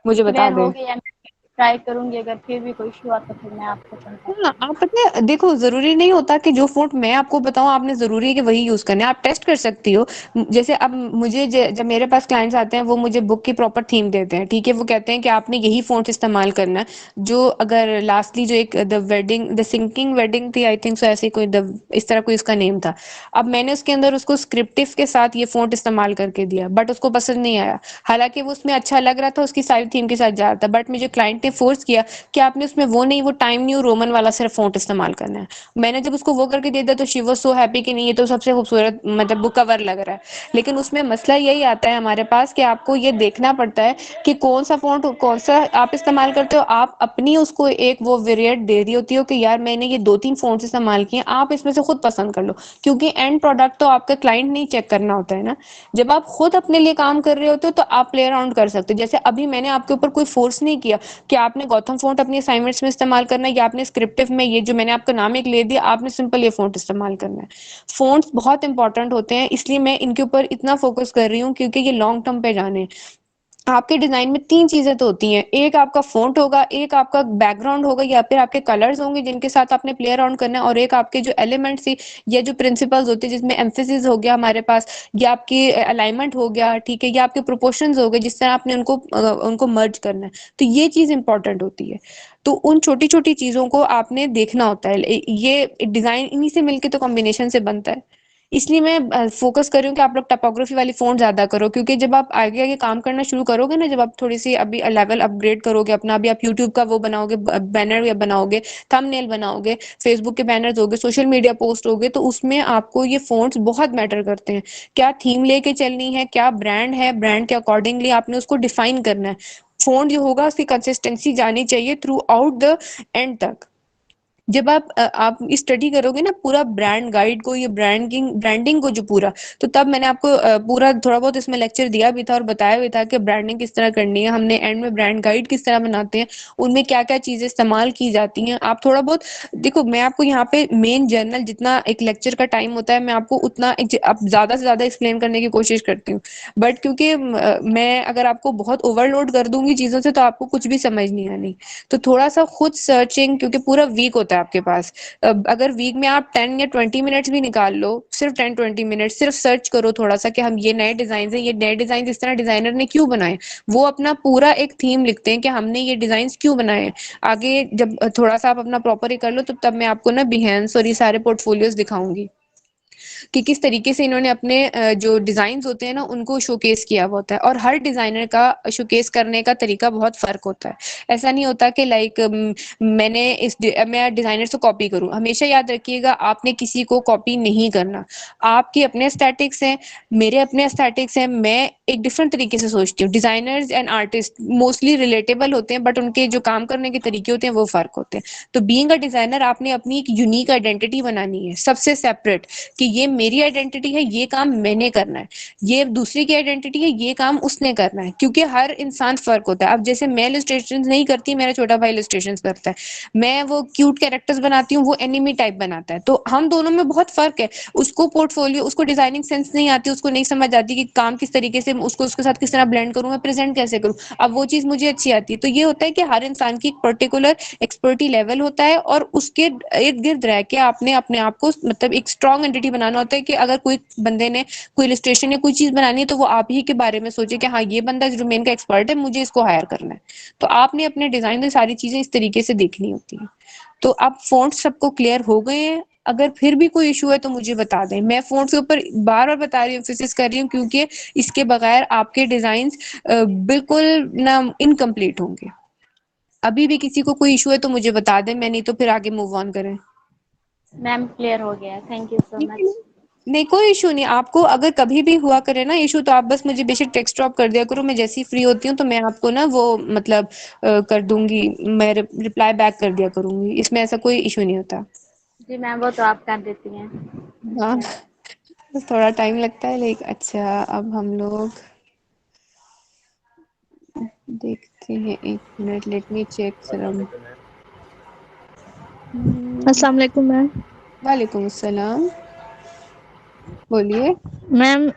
Speaker 1: मुझे बता
Speaker 3: क्लियर हो
Speaker 1: दें?
Speaker 3: गई है। मैं ट्राई करूंगी, अगर फिर भी कोई इशू आता फिर मैं आपको कॉन्टेक्ट
Speaker 1: हाँ, आप
Speaker 3: करूंगी।
Speaker 1: पता है देखो ज़रूरी नहीं होता कि जो फ़ॉन्ट मैं आपको बताऊँ आपने ज़रूरी है कि वही यूज़ करना है, आप टेस्ट कर सकती हो। जैसे अब मुझे जब मेरे पास क्लाइंट्स आते हैं वो मुझे बुक की प्रॉपर थीम देते हैं, ठीक है? वो कहते हैं कि आपने यही फ़ॉन्ट इस्तेमाल करना है। जो अगर लास्टली जो एक द सिंकिंग वेडिंग थी आई थिंक सो, ऐसे कोई द इस तरह कोई इसका नेम था। अब मैंने उसके अंदर उसको स्क्रिप्टिव के साथ ये फ़ॉन्ट इस्तेमाल करके दिया, बट उसको पसंद नहीं आया। हालाँकि वो उसमें अच्छा लग रहा था, उसकी सारी थीम के साथ जा रहा था, बट मुझे क्लाइंट ने फ़ोर्स किया कि आपने उसमें वो नहीं, वो टाइम न्यू रोमन वाला सिर्फ फ़ॉन्ट इस्तेमाल करना है। मैंने जब उसको वो करके दे दिया तो शी वाज़ सो हैप्पी कि नहीं ये तो सबसे खूबसूरत मतलब बुक कवर लग रहा है। लेकिन उसमें मसला यही आता है हमारे पास कि आपको ये देखना पड़ता है कि कौन-सा फ़ॉन्ट कौन-सा आप इस्तेमाल करते हो। आप अपनी उसको एक वो वेरिएट दे रही होती हो कि यार मैंने ये 2-3 फ़ॉन्ट्स इस्तेमाल किए हैं, आप इसमें से खुद पसंद कर लो। क्योंकि एंड प्रोडक्ट तो आपका क्लाइंट नहीं चेक करना होता है ना। जब आप खुद अपने लिए काम कर रहे होते हो तो आप प्ले अराउंड कर सकते हो। जैसे अभी मैंने आपके ऊपर कोई फ़ोर्स नहीं किया कि आपने गौतम फ़ॉन्ट अपनी असाइनमेंट्स में इस्तेमाल करना है या आपने स्क्रिप्टिव में ये जो मैंने आपका नाम एक ले दिया आपने सिंपल ये फ़ॉन्ट इस्तेमाल करना है। फ़ॉन्ट्स बहुत इंपॉर्टेंट होते हैं इसलिए मैं इनके ऊपर इतना फ़ोकस कर रही हूँ क्योंकि ये लॉन्ग टर्म पे जाने हैं। आपके डिज़ाइन में 3 चीज़ें तो होती हैं, एक आपका फ़ॉन्ट होगा, एक आपका बैकग्राउंड होगा या फिर आपके कलर्स होंगे जिनके साथ आपने प्ले अराउंड करना है और एक आपके जो एलिमेंट्स थी या जो प्रिंसिपल्स होते हैं जिसमें एम्फेसिस हो गया हमारे पास या आपकी अलाइनमेंट हो गया, ठीक है? या आपके प्रोपोर्शंस हो गए जिस तरह आपने उनको मर्ज करना है। तो ये चीज़ इम्पोर्टेंट होती है। तो उन छोटी-छोटी चीज़ों को आपने देखना होता है। ये डिज़ाइन इन्हीं से मिलके तो कॉम्बिनेशन से बनता है। इसलिए मैं फ़ोकस कर रही हूँ कि आप लोग टाइपोग्राफी वाली फ़ॉन्ट ज़्यादा करो क्योंकि जब आप आगे-आगे काम करना शुरू करोगे ना, जब आप थोड़ी-सी अभी लेवल अपग्रेड करोगे अपना, अभी आप यूट्यूब का वो बनाओगे बैनर या बनाओगे, थंबनेल बनाओगे, फेसबुक के बैनर्स होगे, सोशल मीडिया पोस्ट होगे, तो उसमें आपको ये फ़ॉन्ट्स बहुत मैटर करते हैं। क्या थीम लेके चलनी है, क्या ब्रांड है, ब्रांड के अकॉर्डिंगली आपने उसको डिफ़ाइन करना है। फ़ॉन्ट जो होगा उसकी कंसिस्टेंसी जानी चाहिए थ्रू आउट द एंड तक। जब आप स्टडी करोगे ना पूरा ब्रांड गाइड को ये ब्रांडिंग को जो पूरा तो तब मैंने आपको पूरा थोड़ा बहुत इसमें लेक्चर दिया भी था और बताया भी था कि ब्रांडिंग किस तरह करनी है हमने एंड में ब्रांड गाइड किस तरह बनाते हैं उनमें क्या क्या चीजें इस्तेमाल की जाती हैं आप थोड़ा बहुत देखो मैं आपको यहाँ पे मेन जर्नल जितना एक लेक्चर का टाइम होता है मैं आपको उतना अब ज्यादा से ज्यादा एक्सप्लेन करने की कोशिश करती हूँ बट क्योंकि मैं अगर आपको बहुत ओवरलोड कर दूंगी चीजों से तो आपको कुछ भी समझ नहीं आनी तो थोड़ा सा खुद सर्चिंग क्योंकि पूरा वीक होता है आपके पास अगर वीक में आप 10 या 20 मिनट्स भी निकाल लो सिर्फ 10-20 मिनट सिर्फ सर्च करो थोड़ा सा कि हम ये नए डिजाइन हैं ये नए डिजाइन इस तरह डिजाइनर ने क्यों बनाए वो अपना पूरा एक थीम लिखते हैं कि हमने ये डिजाइन क्यों बनाए हैं आगे जब थोड़ा सा आप अपना प्रॉपर ही कर लो तो तब मैं आपको ना बिहेंस और ये सारे पोर्टफोलियोज दिखाऊंगी कि किस तरीके से इन्होंने अपने जो डिजाइन होते हैं ना उनको शोकेस किया हुआ होता है और हर डिजाइनर का शोकेस करने का तरीका बहुत फर्क होता है ऐसा नहीं होता कि लाइक मैं डिजाइनर से कॉपी करूं हमेशा याद रखिएगा आपने किसी को कॉपी नहीं करना आपके अपने एस्थेटिक्स हैं मेरे अपने एस्थेटिक्स हैं मैं एक डिफरेंट तरीके से सोचती हूँ designers and artist mostly relatable होते हैं बट उनके जो काम करने के तरीके होते हैं वो फर्क होते हैं तो बीइंग अ डिजाइनर आपने अपनी एक यूनिक आइडेंटिटी बनानी है सबसे सेपरेट कि ये मेरी आइडेंटिटी है ये काम मैंने करना है ये दूसरे की आइडेंटिटी है ये काम उसने करना है क्योंकि हर इंसान फर्क होता है अब जैसे मैं इलस्ट्रेशन नहीं करती मेरा छोटा भाई इलस्ट्रेशन करता है मैं वो क्यूट कैरेक्टर्स बनाती हूँ वो एनिमी टाइप बनाता है तो हम दोनों में बहुत फर्क है उसको पोर्टफोलियो उसको डिजाइनिंग सेंस नहीं आती उसको नहीं समझ आती कि काम किस तरीके से उसको उसके साथ किस तरह ब्लेंड करूँ मैं प्रेजेंट कैसे करूँ अब वो चीज मुझे अच्छी आती है तो ये होता है कि हर इंसान की एक पर्टिकुलर एक्सपर्टी लेवल होता है और उसके इर्द गिर्द रह के आपने अपने आप को मतलब एक स्ट्रॉन्ग एंटिटी बनाना होता है कि अगर कोई बंदे ने कोई इलस्ट्रेशन या कोई चीज बनानी है तो वो आप ही के बारे में सोचे कि हाँ ये बंदा डोमेन का एक्सपर्ट है मुझे इसको हायर करना है तो आपने अपने डिजाइन में सारी चीजें इस तरीके से देखनी होती हैं तो अब फ़ॉन्ट सबको क्लियर हो गए हैं अगर फिर भी कोई इशू है तो मुझे बता दें मैं फ़ॉन्ट्स के ऊपर बार बार बता रही हूँ एम्फेसिस कर रही हूँ क्योंकि इसके बगैर आपके डिजाइन्स बिल्कुल ना इनकम्प्लीट होंगे अभी भी किसी को कोई इशू है तो मुझे बता दें मैं नहीं तो फिर आगे मूव ऑन करें
Speaker 3: मैम क्लियर हो गया, थैंक यू सो
Speaker 1: नहीं नहीं
Speaker 3: मच।
Speaker 1: नहीं, कोई इशू नहीं आपको अगर कभी भी हुआ करे ना इशू तो आप बस मुझे बेशक टेक्स्ट ड्रॉप कर दिया करो मैं जैसी फ्री होती हूँ तो मैं आपको ना वो मतलब कर दूंगी मैं रिप्लाई बैक कर दिया करूंगी इसमें ऐसा कोई इशू नहीं होता
Speaker 3: जी मैम, वो तो आप कर देती हैं।
Speaker 1: हाँ बस थोड़ा टाइम लगता है लाइक अच्छा अब हम लोग देखते हैं एक minute let me check sir
Speaker 2: अस्सलाम वालेकुम मैम।
Speaker 1: वालेकुम अस्सलाम बोलिए।
Speaker 4: मैम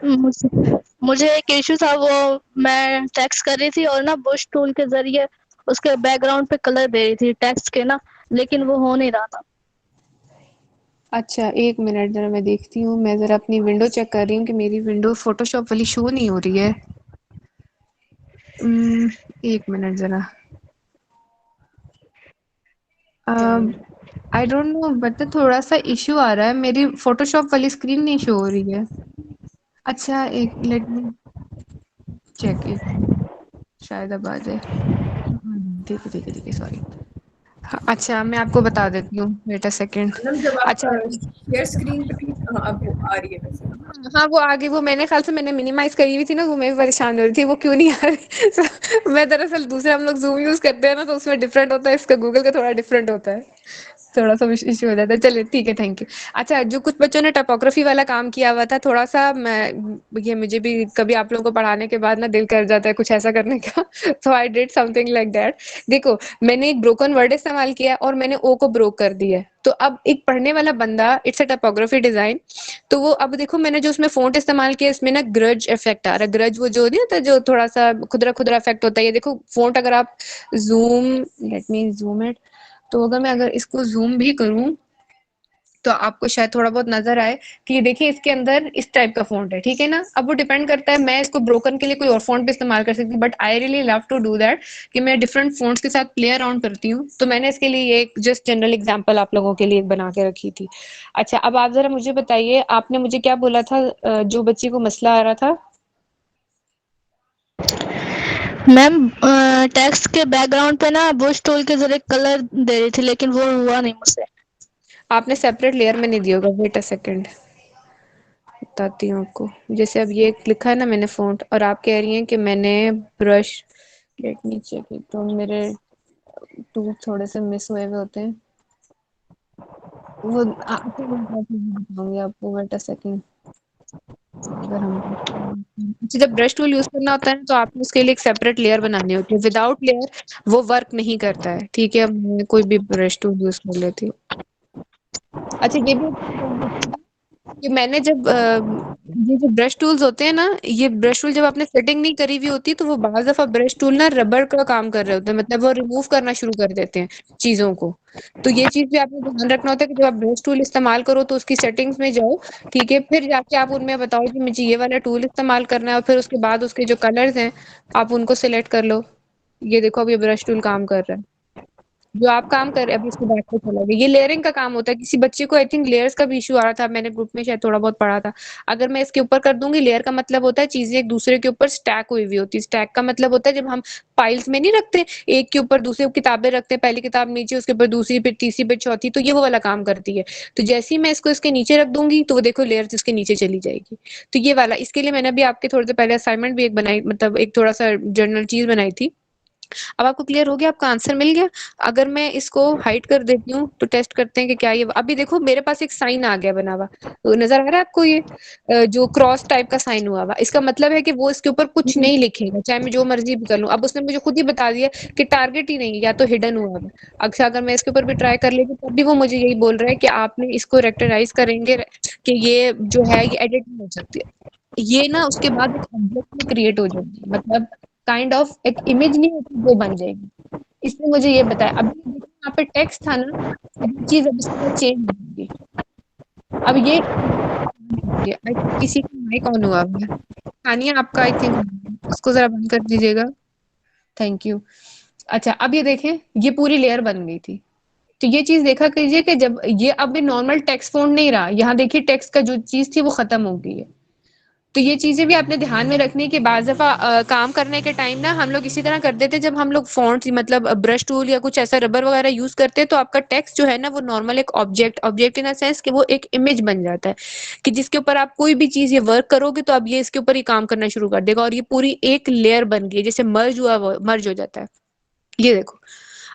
Speaker 4: मुझे एक इशू था, वो मैं टेक्स्ट कर रही थी और ना बुश टूल के जरिए उसके बैकग्राउंड पे कलर दे रही थी टेक्स्ट के ना, लेकिन वो हो नहीं रहा था।
Speaker 1: अच्छा, 1 मिनट ज़रा मैं देखती हूँ। मैं ज़रा अपनी विंडो चेक कर रही हूँ कि मेरी विंडो फ़ोटोशॉप वाली शो नहीं हो रही है। 1 मिनट ज़रा। आई डोंट नो, मतलब थोड़ा-सा इश्यू आ रहा है। मेरी फ़ोटोशॉप वाली स्क्रीन नहीं शो हो रही है। अच्छा, एक लेट मी चेक, 1 मिनट, शायद अब आ जाए। ठीक है, ठीक है, ठीक है, सॉरी। हाँ, अच्छा मैं आपको बता देती हूँ, वेट अ सेकंड।
Speaker 5: मैडम जब आप
Speaker 1: अच्छा
Speaker 5: शेयर स्क्रीन पे क्लिक, हाँ अब वो आ रही है वैसे।
Speaker 1: हाँ, वो आगे वो मेरे ख़्याल से मैंने मिनिमाइज़ करी हुई थी ना, वो मैं भी परेशान हो रही थी, वो क्यों नहीं आ रही। मैं दरअसल दूसरे हम लोग ज़ूम यूज़ करते हैं ना, तो उसमें डिफरेंट होता है, इसका गूगल का थोड़ा डिफरेंट होता है। थोड़ा-सा इश्यू हो जाता है। चलिए ठीक है, थैंक यू। अच्छा, जो कुछ बच्चों ने टाइपोग्राफी वाला काम किया हुआ था, थोड़ा-सा ये मुझे भी कभी आप लोगों को पढ़ाने के बाद ना दिल कर जाता है कुछ ऐसा करने का। So I did something like that. देखो, मैंने एक ब्रोकन वर्ड इस्तेमाल किया और मैंने ओ को ब्रोक कर दिया है। तो अब एक पढ़ने वाला बंदा, इट्स अ टाइपोग्राफी डिज़ाइन, तो वो अब देखो मैंने जो उसमें फ़ॉन्ट इस्तेमाल किया, इसमें ना ग्रज इफ़ेक्ट आ रहा है। ग्रज वो जो नहीं होता, जो थोड़ा-सा खुदरा-खुदरा इफ़ेक्ट होता है। ये देखो फ़ॉन्ट अगर आप zoom let me zoom it, तो अगर इसको ज़ूम भी करूँ, तो आपको शायद थोड़ा बहुत नज़र आए कि ये देखिए इसके अंदर इस टाइप का फ़ॉन्ट है, ठीक है ना? अब वो डिपेंड करता है, मैं इसको ब्रोकन के लिए कोई और फ़ॉन्ट भी इस्तेमाल कर सकती हूँ, but I really love to do that कि मैं डिफरेंट फ़ॉन्ट्स के साथ प्ले अराउंड करती हूँ। तो मैंने इसके लिए ये एक जस्ट जनरल एग्ज़ाम्पल आप लोगों के लिए एक बना के रखी थी। अच्छा, अब आप ज़रा मुझे बताइए, आपने मुझे क्या बोला था, जो बच्ची को मसला आ रहा था?
Speaker 4: मैम टेक्स्ट के बैकग्राउंड पे ना बुश टूल के जरिए कलर दे रही थी, लेकिन वो हुआ नहीं मुझसे।
Speaker 1: आपने सेपरेट लेयर में नहीं दिया होगा, वेट अ सेकंड, बताती हूँ आपको। जैसे अब ये लिखा है ना मैंने फ़ॉन्ट, और आप कह रही हैं कि मैंने brush, let me check it, तो मेरे टूल थोड़े से मिस हुए हुए होते हैं। वो अच्छा मैं बताऊँगी आपको, वेट अ सेकंड। अगर हम अच्छा, जब ब्रश टूल यूज़ करना होता है ना, तो आपको उसके लिए एक सेपरेट लेयर बनानी होती है। विदाउट लेयर वो वर्क नहीं करता है, ठीक है? अब मैं कोई भी ब्रश टूल यूज़ कर लेती हूँ। अच्छा, ये भी कि मैंने जब ये जो ब्रश टूल्स होते हैं ना, ये ब्रश टूल जब आपने सेटिंग नहीं करी हुई होती, तो वो बाज़ दफ़ा ब्रश टूल ना रबर का काम कर रहे होते हैं, मतलब वो रिमूव करना शुरू कर देते हैं चीज़ों को। तो ये चीज़ भी आपने ध्यान रखना होता है कि जब आप ब्रश टूल इस्तेमाल करो, तो उसकी सेटिंग्स में जाओ, ठीक है? फिर जाके आप उनमें बताओ कि मुझे ये वाला टूल इस्तेमाल करना है, और फिर उसके बाद उसके जो कलर्स हैं, आप उनको सेलेक्ट कर लो। ये देखो अब ये ब्रश टूल काम कर रहा है। जो आप काम कर रहे हैं, अभी इसके बैक पे चला गया। ये लेयरिंग का काम होता है। किसी बच्चे को आई थिंक लेयर्स का भी इश्यू आ रहा था, मैंने ग्रुप में शायद थोड़ा बहुत पढ़ा था। अगर मैं इसके ऊपर कर दूँगी, लेयर का मतलब होता है चीज़ें एक दूसरे के ऊपर स्टैक हुई हुई होती है। स्टैक का मतलब होता है जब हम फाइल्स में नहीं रखते, एक के ऊपर दूसरी किताबें रखते हैं, पहली किताब नीचे, उसके ऊपर दूसरी, फिर तीसरी, फिर चौथी, तो ये वो वाला काम करती है। तो जैसे ही मैं इसको इसके नीचे रख दूँगी, तो वो देखो लेयर्स इसके नीचे चली जाएगी। तो ये वाला, इसके लिए मैंने अभी आपके थोड़ी देर पहले असाइनमेंट भी एक बनाई, मतलब एक थोड़ा-सा जर्नल चीज़ बनाई थी। अब आपको क्लियर हो गया, आपका आंसर मिल गया। अगर मैं इसको हाइड कर देती हूँ, तो टेस्ट करते हैं कि क्या ये, अभी देखो मेरे पास एक साइन आ गया बना हुआ, तो नजर आ रहा है आपको ये, जो क्रॉस टाइप का साइन हुआ हुआ, इसका मतलब है कि वो इसके ऊपर कुछ नहीं लिखेगा, चाहे मैं जो मर्जी भी कर लूं। अब उसने मुझे खुद ही बता दिया कि टारगेट ही नहीं है, या तो हिडन हुआ हुआ। अच्छा, अगर मैं इसके ऊपर भी ट्राई कर लेती, तब भी वो मुझे यही बोल रहा है कि आपने इसको रेक्टराइज करेंगे, कि ये जो है ये एडिट नहीं हो सकती है। ये ना उसके बाद एक ऑब्जेक्ट में क्रिएट हो जाएगी, मतलब काइंड ऑफ एक इमेज नहीं होती, वो बन जाएगी। इसने मुझे ये बताया। अभी देखो यहाँ पे टेक्स्ट था ना, अब ये चीज़ अब इसके बाद चेंज हो जाएगी। अब ये आई थिंक किसी का माइक ऑन हुआ हुआ है। तानिया आपका आई थिंक, उसको ज़रा बंद कर दीजिएगा। Thank you. अच्छा, अब ये देखें, ये पूरी लेयर बन गई थी। तो ये चीज़ देखा कीजिए कि जब ये अब नॉर्मल टेक्स्ट फ़ॉन्ट नहीं रहा, यहाँ देखिए टेक्स्ट का जो चीज़ थी वो खत्म हो गई है। तो ये चीज़ें भी आपने ध्यान में रखनी है कि बाज़ दफ़ा काम करने के टाइम ना हम लोग इसी तरह कर देते हैं, जब हम लोग फ़ॉन्ट्स मतलब ब्रश टूल या कुछ ऐसा रबर वगैरह यूज़ करते हैं, तो आपका टेक्स्ट जो है ना वो नॉर्मल एक ऑब्जेक्ट इन अ सेंस कि वो एक इमेज बन जाता है, कि जिसके ऊपर आप कोई भी चीज़ ये वर्क करोगे, तो अब ये इसके ऊपर ही काम करना शुरू कर देगा, और ये पूरी एक लेयर बन गई है, जैसे मर्ज हुआ वो मर्ज हो जाता है। ये देखो,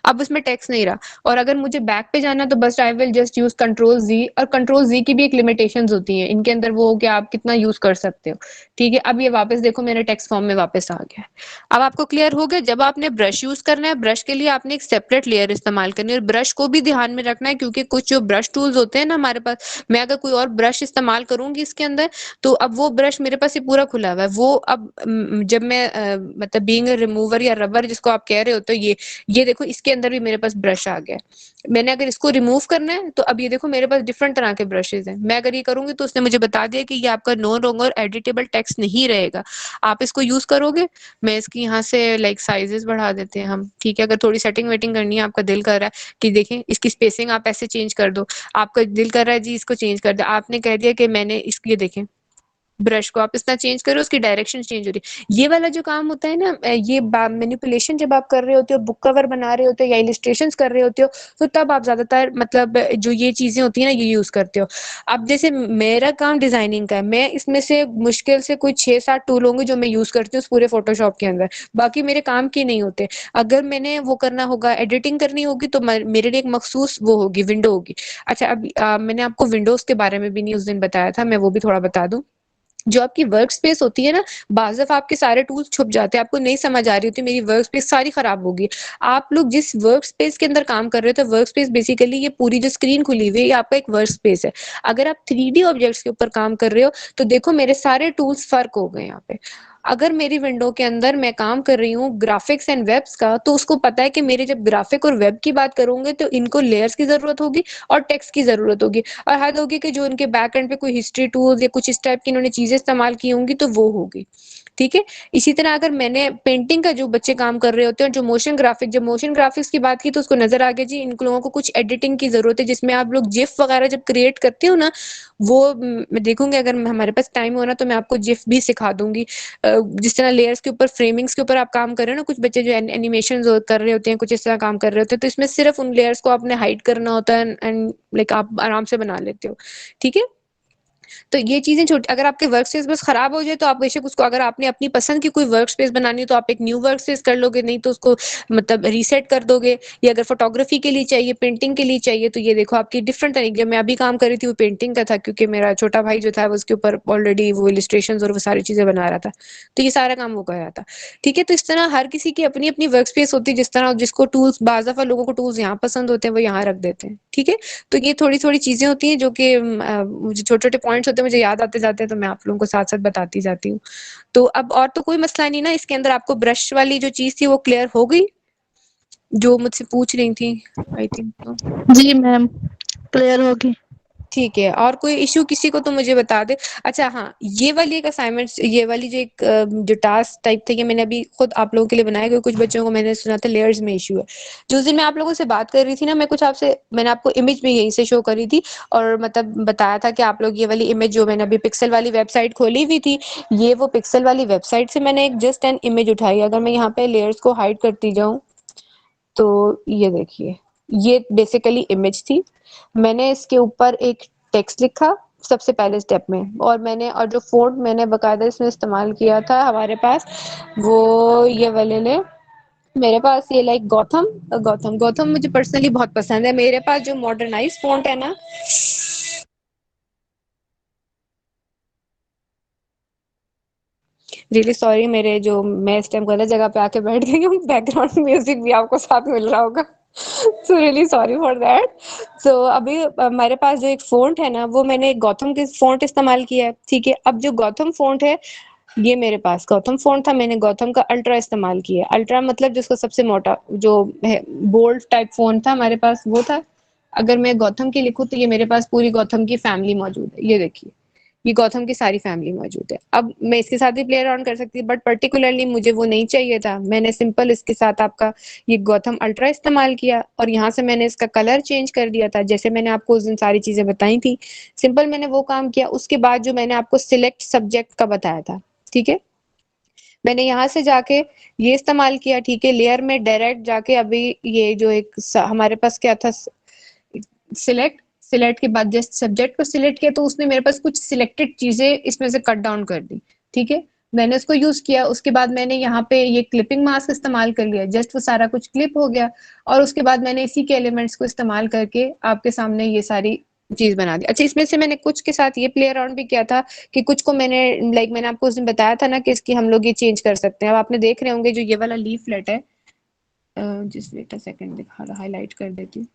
Speaker 1: अब उसमें टेक्स्ट नहीं रहा। और अगर मुझे बैक पे जाना तो बस I will just use control G, और कंट्रोल जी की भी एक लिमिटेशंस होती है इनके अंदर, वो कि आप कितना यूज कर सकते हो। ठीक है, अब ये वापस देखो मेरे टेक्स्ट फॉर्म में वापस आ गया। अब आपको क्लियर हो गया। जब आपने ब्रश यूज करना है, ब्रश के लिए आपने एक सेपरेट लेयर इस्तेमाल करनी है, और ब्रश को भी ध्यान में रखना है, क्योंकि कुछ जो ब्रश टूल्स होते हैं ना हमारे पास, मैं अगर कोई और ब्रश इस्तेमाल करूंगी इसके अंदर, तो अब वो ब्रश मेरे पास ये पूरा खुला हुआ है, वो अब जब मैं मतलब बीइंग रिमूवर या रबर जिसको आप कह रहे हो, तो ये देखो इसके अंदर भी मेरे पास ब्रश आ गया है। मैंने अगर इसको रिमूव करना है तो अब ये देखो मेरे पास डिफरेंट तरह के ब्रशेस हैं। मैं अगर ये करूंगी तो उसने मुझे बता दिया कि ये आपका नो लॉन्गर एडिटेबल टेक्स्ट नहीं रहेगा, आप इसको यूज करोगे। मैं इसकी यहाँ से लाइक साइजेस बढ़ा देते हैं हम, ठीक है। अगर थोड़ी सेटिंग वेटिंग करनी है, आपका दिल कर रहा है कि देखें इसकी स्पेसिंग आप ऐसे चेंज कर दो, आपका दिल कर रहा है जी इसको चेंज कर दो, आपने कह दिया कि मैंने इसकी, ये देखें ब्रश को आप इस तरह चेंज करो, उसकी डायरेक्शन चेंज हो रही है। ये वाला जो काम होता है ना, ये मैनिपुलेशन जब आप कर रहे होते हो, बुक कवर बना रहे होते हो या इलिस्ट्रेशंस कर रहे होते हो, तो तब आप ज्यादातर मतलब जो ये चीजें होती है ना, ये यूज करते हो। अब जैसे मेरा काम डिजाइनिंग का है, मैं इसमें से मुश्किल से कोई 6-7 टूल होंगे जो मैं यूज करती हूँ उस पूरे फोटोशॉप के अंदर, बाकी मेरे काम के नहीं होते। अगर मैंने वो करना होगा, एडिटिंग करनी होगी, तो मेरे लिए एक मखसूस वो होगी, विंडो होगी। अच्छा, अब मैंने आपको विंडोज के बारे में भी नहीं उस दिन बताया था, मैं वो भी थोड़ा बता दूं। जो आपकी वर्क स्पेस होती है ना, बाज़ दफ़ा आपके सारे टूल्स छुप जाते हैं, आपको नहीं समझ आ रही होती मेरी वर्क स्पेस सारी खराब होगी। आप लोग जिस वर्क स्पेस के अंदर काम कर रहे हो, तो वर्क स्पेस बेसिकली ये पूरी जो स्क्रीन खुली हुई है, ये आपका एक वर्क स्पेस है। अगर आप 3D ऑब्जेक्ट्स के ऊपर काम कर रहे हो, तो देखो मेरे सारे टूल्स फ़र्क हो गए यहाँ पे। अगर मेरी विंडो के अंदर मैं काम कर रही हूँ ग्राफिक्स एंड वेब्स का, तो उसको पता है कि मेरे जब ग्राफिक और वेब की बात करूँगे, तो इनको लेयर्स की ज़रूरत होगी और टेक्स्ट की ज़रूरत होगी। और हद होगी कि जो उनके बैक एंड पे कोई हिस्ट्री टूल्स या कुछ इस टाइप की इन्होंने चीजें इस्तेमाल की होंगी, तो वो होगी। ठीक है। इसी तरह अगर मैंने पेंटिंग का जो बच्चे काम कर रहे होते हैं, जो मोशन ग्राफिक, जब मोशन ग्राफिक्स की बात की तो उसको नजर आ गया जी इन लोगों को कुछ एडिटिंग की जरूरत है, जिसमें आप लोग जिफ वगैरह जब क्रिएट करते हो ना, वो मैं देखूंगी अगर हमारे पास टाइम हो ना तो मैं आपको जिफ भी सिखा दूंगी। जिस तरह लेयर्स के ऊपर, फ्रेमिंग्स के ऊपर आप काम कर रहे हो ना, कुछ बच्चे जो एनिमेशन कर रहे होते हैं, कुछ इस तरह काम कर रहे होते हैं, तो इसमें सिर्फ उन लेयर्स को आपने हाइड करना होता है एंड लाइक आप आराम से बना लेते हो। ठीक है। तो ये चीजें छोटी, अगर आपके वर्क स्पेस बस खराब हो जाए तो आप बेशक उसको, अगर आपने अपनी पसंद की कोई वर्क स्पेस बनानी है तो आप एक न्यू वर्क स्पेस कर लोगे, नहीं तो उसको मतलब रीसेट कर दोगे। या अगर फोटोग्राफी के लिए चाहिए, पेंटिंग के लिए चाहिए, तो ये देखो आपकी डिफरेंट तरीके, मैं अभी काम कर रही थी वो पेंटिंग का था, क्योंकि मेरा छोटा भाई जो था वो उसके ऊपर ऑलरेडी वो इलिस्ट्रेशन और वो सारी चीजें बना रहा था, तो ये सारा काम वो कर रहा था। ठीक है। तो इस तरह हर किसी की अपनी अपनी वर्क स्पेस होती है, जिस तरह जिसको टूल्स, बाज़ दफा लोगों को टूल्स यहाँ पसंद होते हैं वो यहाँ रख देते हैं। ठीक है। तो ये थोड़ी थोड़ी चीजें होती हैं जो कि मुझे छोटे छोटे पॉइंट्स होते हैं, मुझे याद आते जाते हैं, तो मैं आप लोगों को साथ साथ बताती जाती हूँ। तो अब और तो कोई मसला नहीं ना इसके अंदर, आपको ब्रश वाली जो चीज थी वो क्लियर हो गई जो मुझसे पूछ रही थी, आई थिंक तो।
Speaker 4: जी मैम, क्लियर होगी।
Speaker 1: ठीक है, और कोई इश्यू किसी को तो मुझे बता दे। अच्छा हाँ, ये वाली एक असाइनमेंट, ये वाली जो एक जो टास्क टाइप थे, ये मैंने अभी खुद आप लोगों के लिए बनाया, क्योंकि कुछ बच्चों को मैंने सुना था लेयर्स में इश्यू है। जिस दिन मैं आप लोगों से बात कर रही थी ना, मैं कुछ आपसे, मैंने आपको इमेज भी यहीं से शो करी थी, और मतलब बताया था कि आप लोग ये वाली इमेज जो मैंने अभी पिक्सल वाली वेबसाइट खोली हुई थी, ये वो पिक्सल वाली वेबसाइट से मैंने एक जस्ट एन इमेज उठाई। अगर मैं यहाँ पे लेयर्स को हाइड करती जाऊँ, तो ये देखिए, ये बेसिकली इमेज थी। मैंने इसके ऊपर एक टेक्स्ट लिखा सबसे पहले स्टेप में, और मैंने, और जो फ़ॉन्ट मैंने बाकायदा इसमें इस्तेमाल किया था हमारे पास, वो ये वाले ले, मेरे पास ये लाइक गौथम, गौथम गौथम मुझे पर्सनली बहुत पसंद है। मेरे पास जो मॉडर्नाइज फ़ॉन्ट है ना, रियली सॉरी, मेरे जो, मैं इस टाइम गलत जगह पे आके बैठ गई हूँ, बैकग्राउंड म्यूजिक भी आपको साथ मिल रहा होगा, so really sorry for that. So अभी मेरे पास जो एक फ़ॉन्ट है ना, वो मैंने गौतम के फ़ॉन्ट इस्तेमाल किया है। ठीक है। अब जो गौतम फ़ॉन्ट है, ये मेरे पास गौतम फ़ॉन्ट था, मैंने गौतम का अल्ट्रा इस्तेमाल किया है। अल्ट्रा मतलब जिसको सबसे मोटा जो है, बोल्ड टाइप फ़ॉन्ट था हमारे पास, वो था। अगर मैं गौतम की लिखूँ तो ये मेरे पास पूरी गौतम की फैमिली मौजूद है, ये देखिए, ये गौतम की सारी फैमिली मौजूद है। अब मैं इसके साथ भी प्ले अराउंड कर सकती थी, बट पर्टिकुलरली मुझे वो नहीं चाहिए था। मैंने सिंपल इसके साथ आपका ये गौतम अल्ट्रा इस्तेमाल किया, और यहाँ से मैंने इसका कलर चेंज कर दिया था, जैसे मैंने आपको उस दिन सारी चीजें बताई थी। सिंपल मैंने वो काम किया। उसके बाद जो मैंने आपको सिलेक्ट सब्जेक्ट का बताया था, ठीक है, मैंने यहाँ से जाके ये इस्तेमाल किया। ठीक है। लेयर में डायरेक्ट जाके अभी ये जो एक हमारे पास क्या था, सिलेक्ट, सिलेक्ट के बाद जस्ट सब्जेक्ट को सिलेक्ट किया, तो उसने मेरे पास कुछ सिलेक्टेड चीजें इसमें से कट डाउन कर दी। ठीक है। मैंने उसको यूज किया, उसके बाद मैंने यहाँ पे ये क्लिपिंग मास्क इस्तेमाल कर लिया, जस्ट वो सारा कुछ क्लिप हो गया, और उसके बाद मैंने इसी के एलिमेंट्स को इस्तेमाल करके आपके सामने ये सारी चीज बना दी। अच्छा, इसमें से मैंने कुछ के साथ ये प्ले अराउंड भी किया था कि कुछ को मैंने मैंने आपको उस दिन बताया था ना कि इसकी हम लोग ये चेंज कर सकते हैं। अब आपने देख रहे होंगे जो ये वाला लीफलेट है, जिस वेट अ सेकंड दिखा हाईलाइट कर देती हूँ।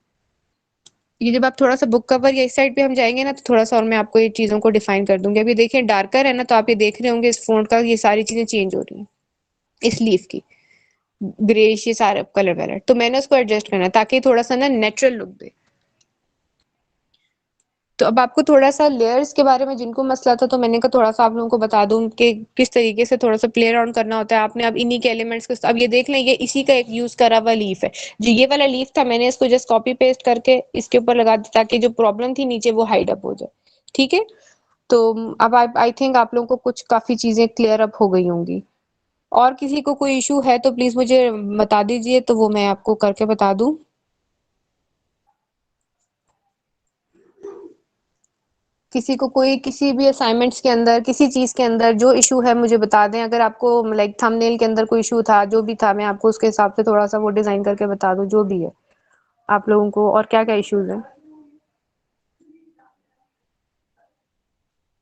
Speaker 1: ये जब आप थोड़ा सा बुक कवर या इस साइड पे हम जाएंगे ना, तो थोड़ा सा और मैं आपको ये चीजों को डिफाइन कर दूंगी। अभी देखिए डार्कर है ना, तो आप ये देख रहे होंगे इस फोन का ये सारी चीजें चेंज हो रही हैं, इस लीफ की ग्रेश ये सारा कलर पैलेट। तो मैंने उसको एडजस्ट करना है ताकि थोड़ा सा ना नेचुरल लुक दे। तो अब आपको थोड़ा सा लेयर्स के बारे में जिनको मसला था, तो मैंने कहा थोड़ा सा आप लोगों को बता दूं कि किस तरीके से थोड़ा सा प्ले अराउंड करना होता है आपने। अब इन्हीं के एलिमेंट्स को अब ये देख लें, ये इसी का एक यूज करा हुआ लीफ है। जो ये वाला लीफ था मैंने इसको जस्ट कॉपी पेस्ट करके इसके ऊपर लगा दिया ताकि जो प्रॉब्लम थी नीचे वो हाइड अप हो जाए। ठीक है, तो अब आई थिंक आप लोगों को कुछ काफी चीजें क्लियर अप हो गई होंगी। और किसी को कोई इशू है तो प्लीज मुझे बता दीजिए, तो वो मैं आपको करके बता दूं। किसी को कोई किसी भी असाइनमेंट्स के अंदर किसी चीज के अंदर जो इशू है मुझे बता दें। अगर आपको थंबनेल के अंदर कोई इशू था, जो भी था, मैं आपको उसके हिसाब से थोड़ा सा वो डिजाइन करके बता दूं, जो भी है आप लोगों को। और क्या क्या इश्यूज है,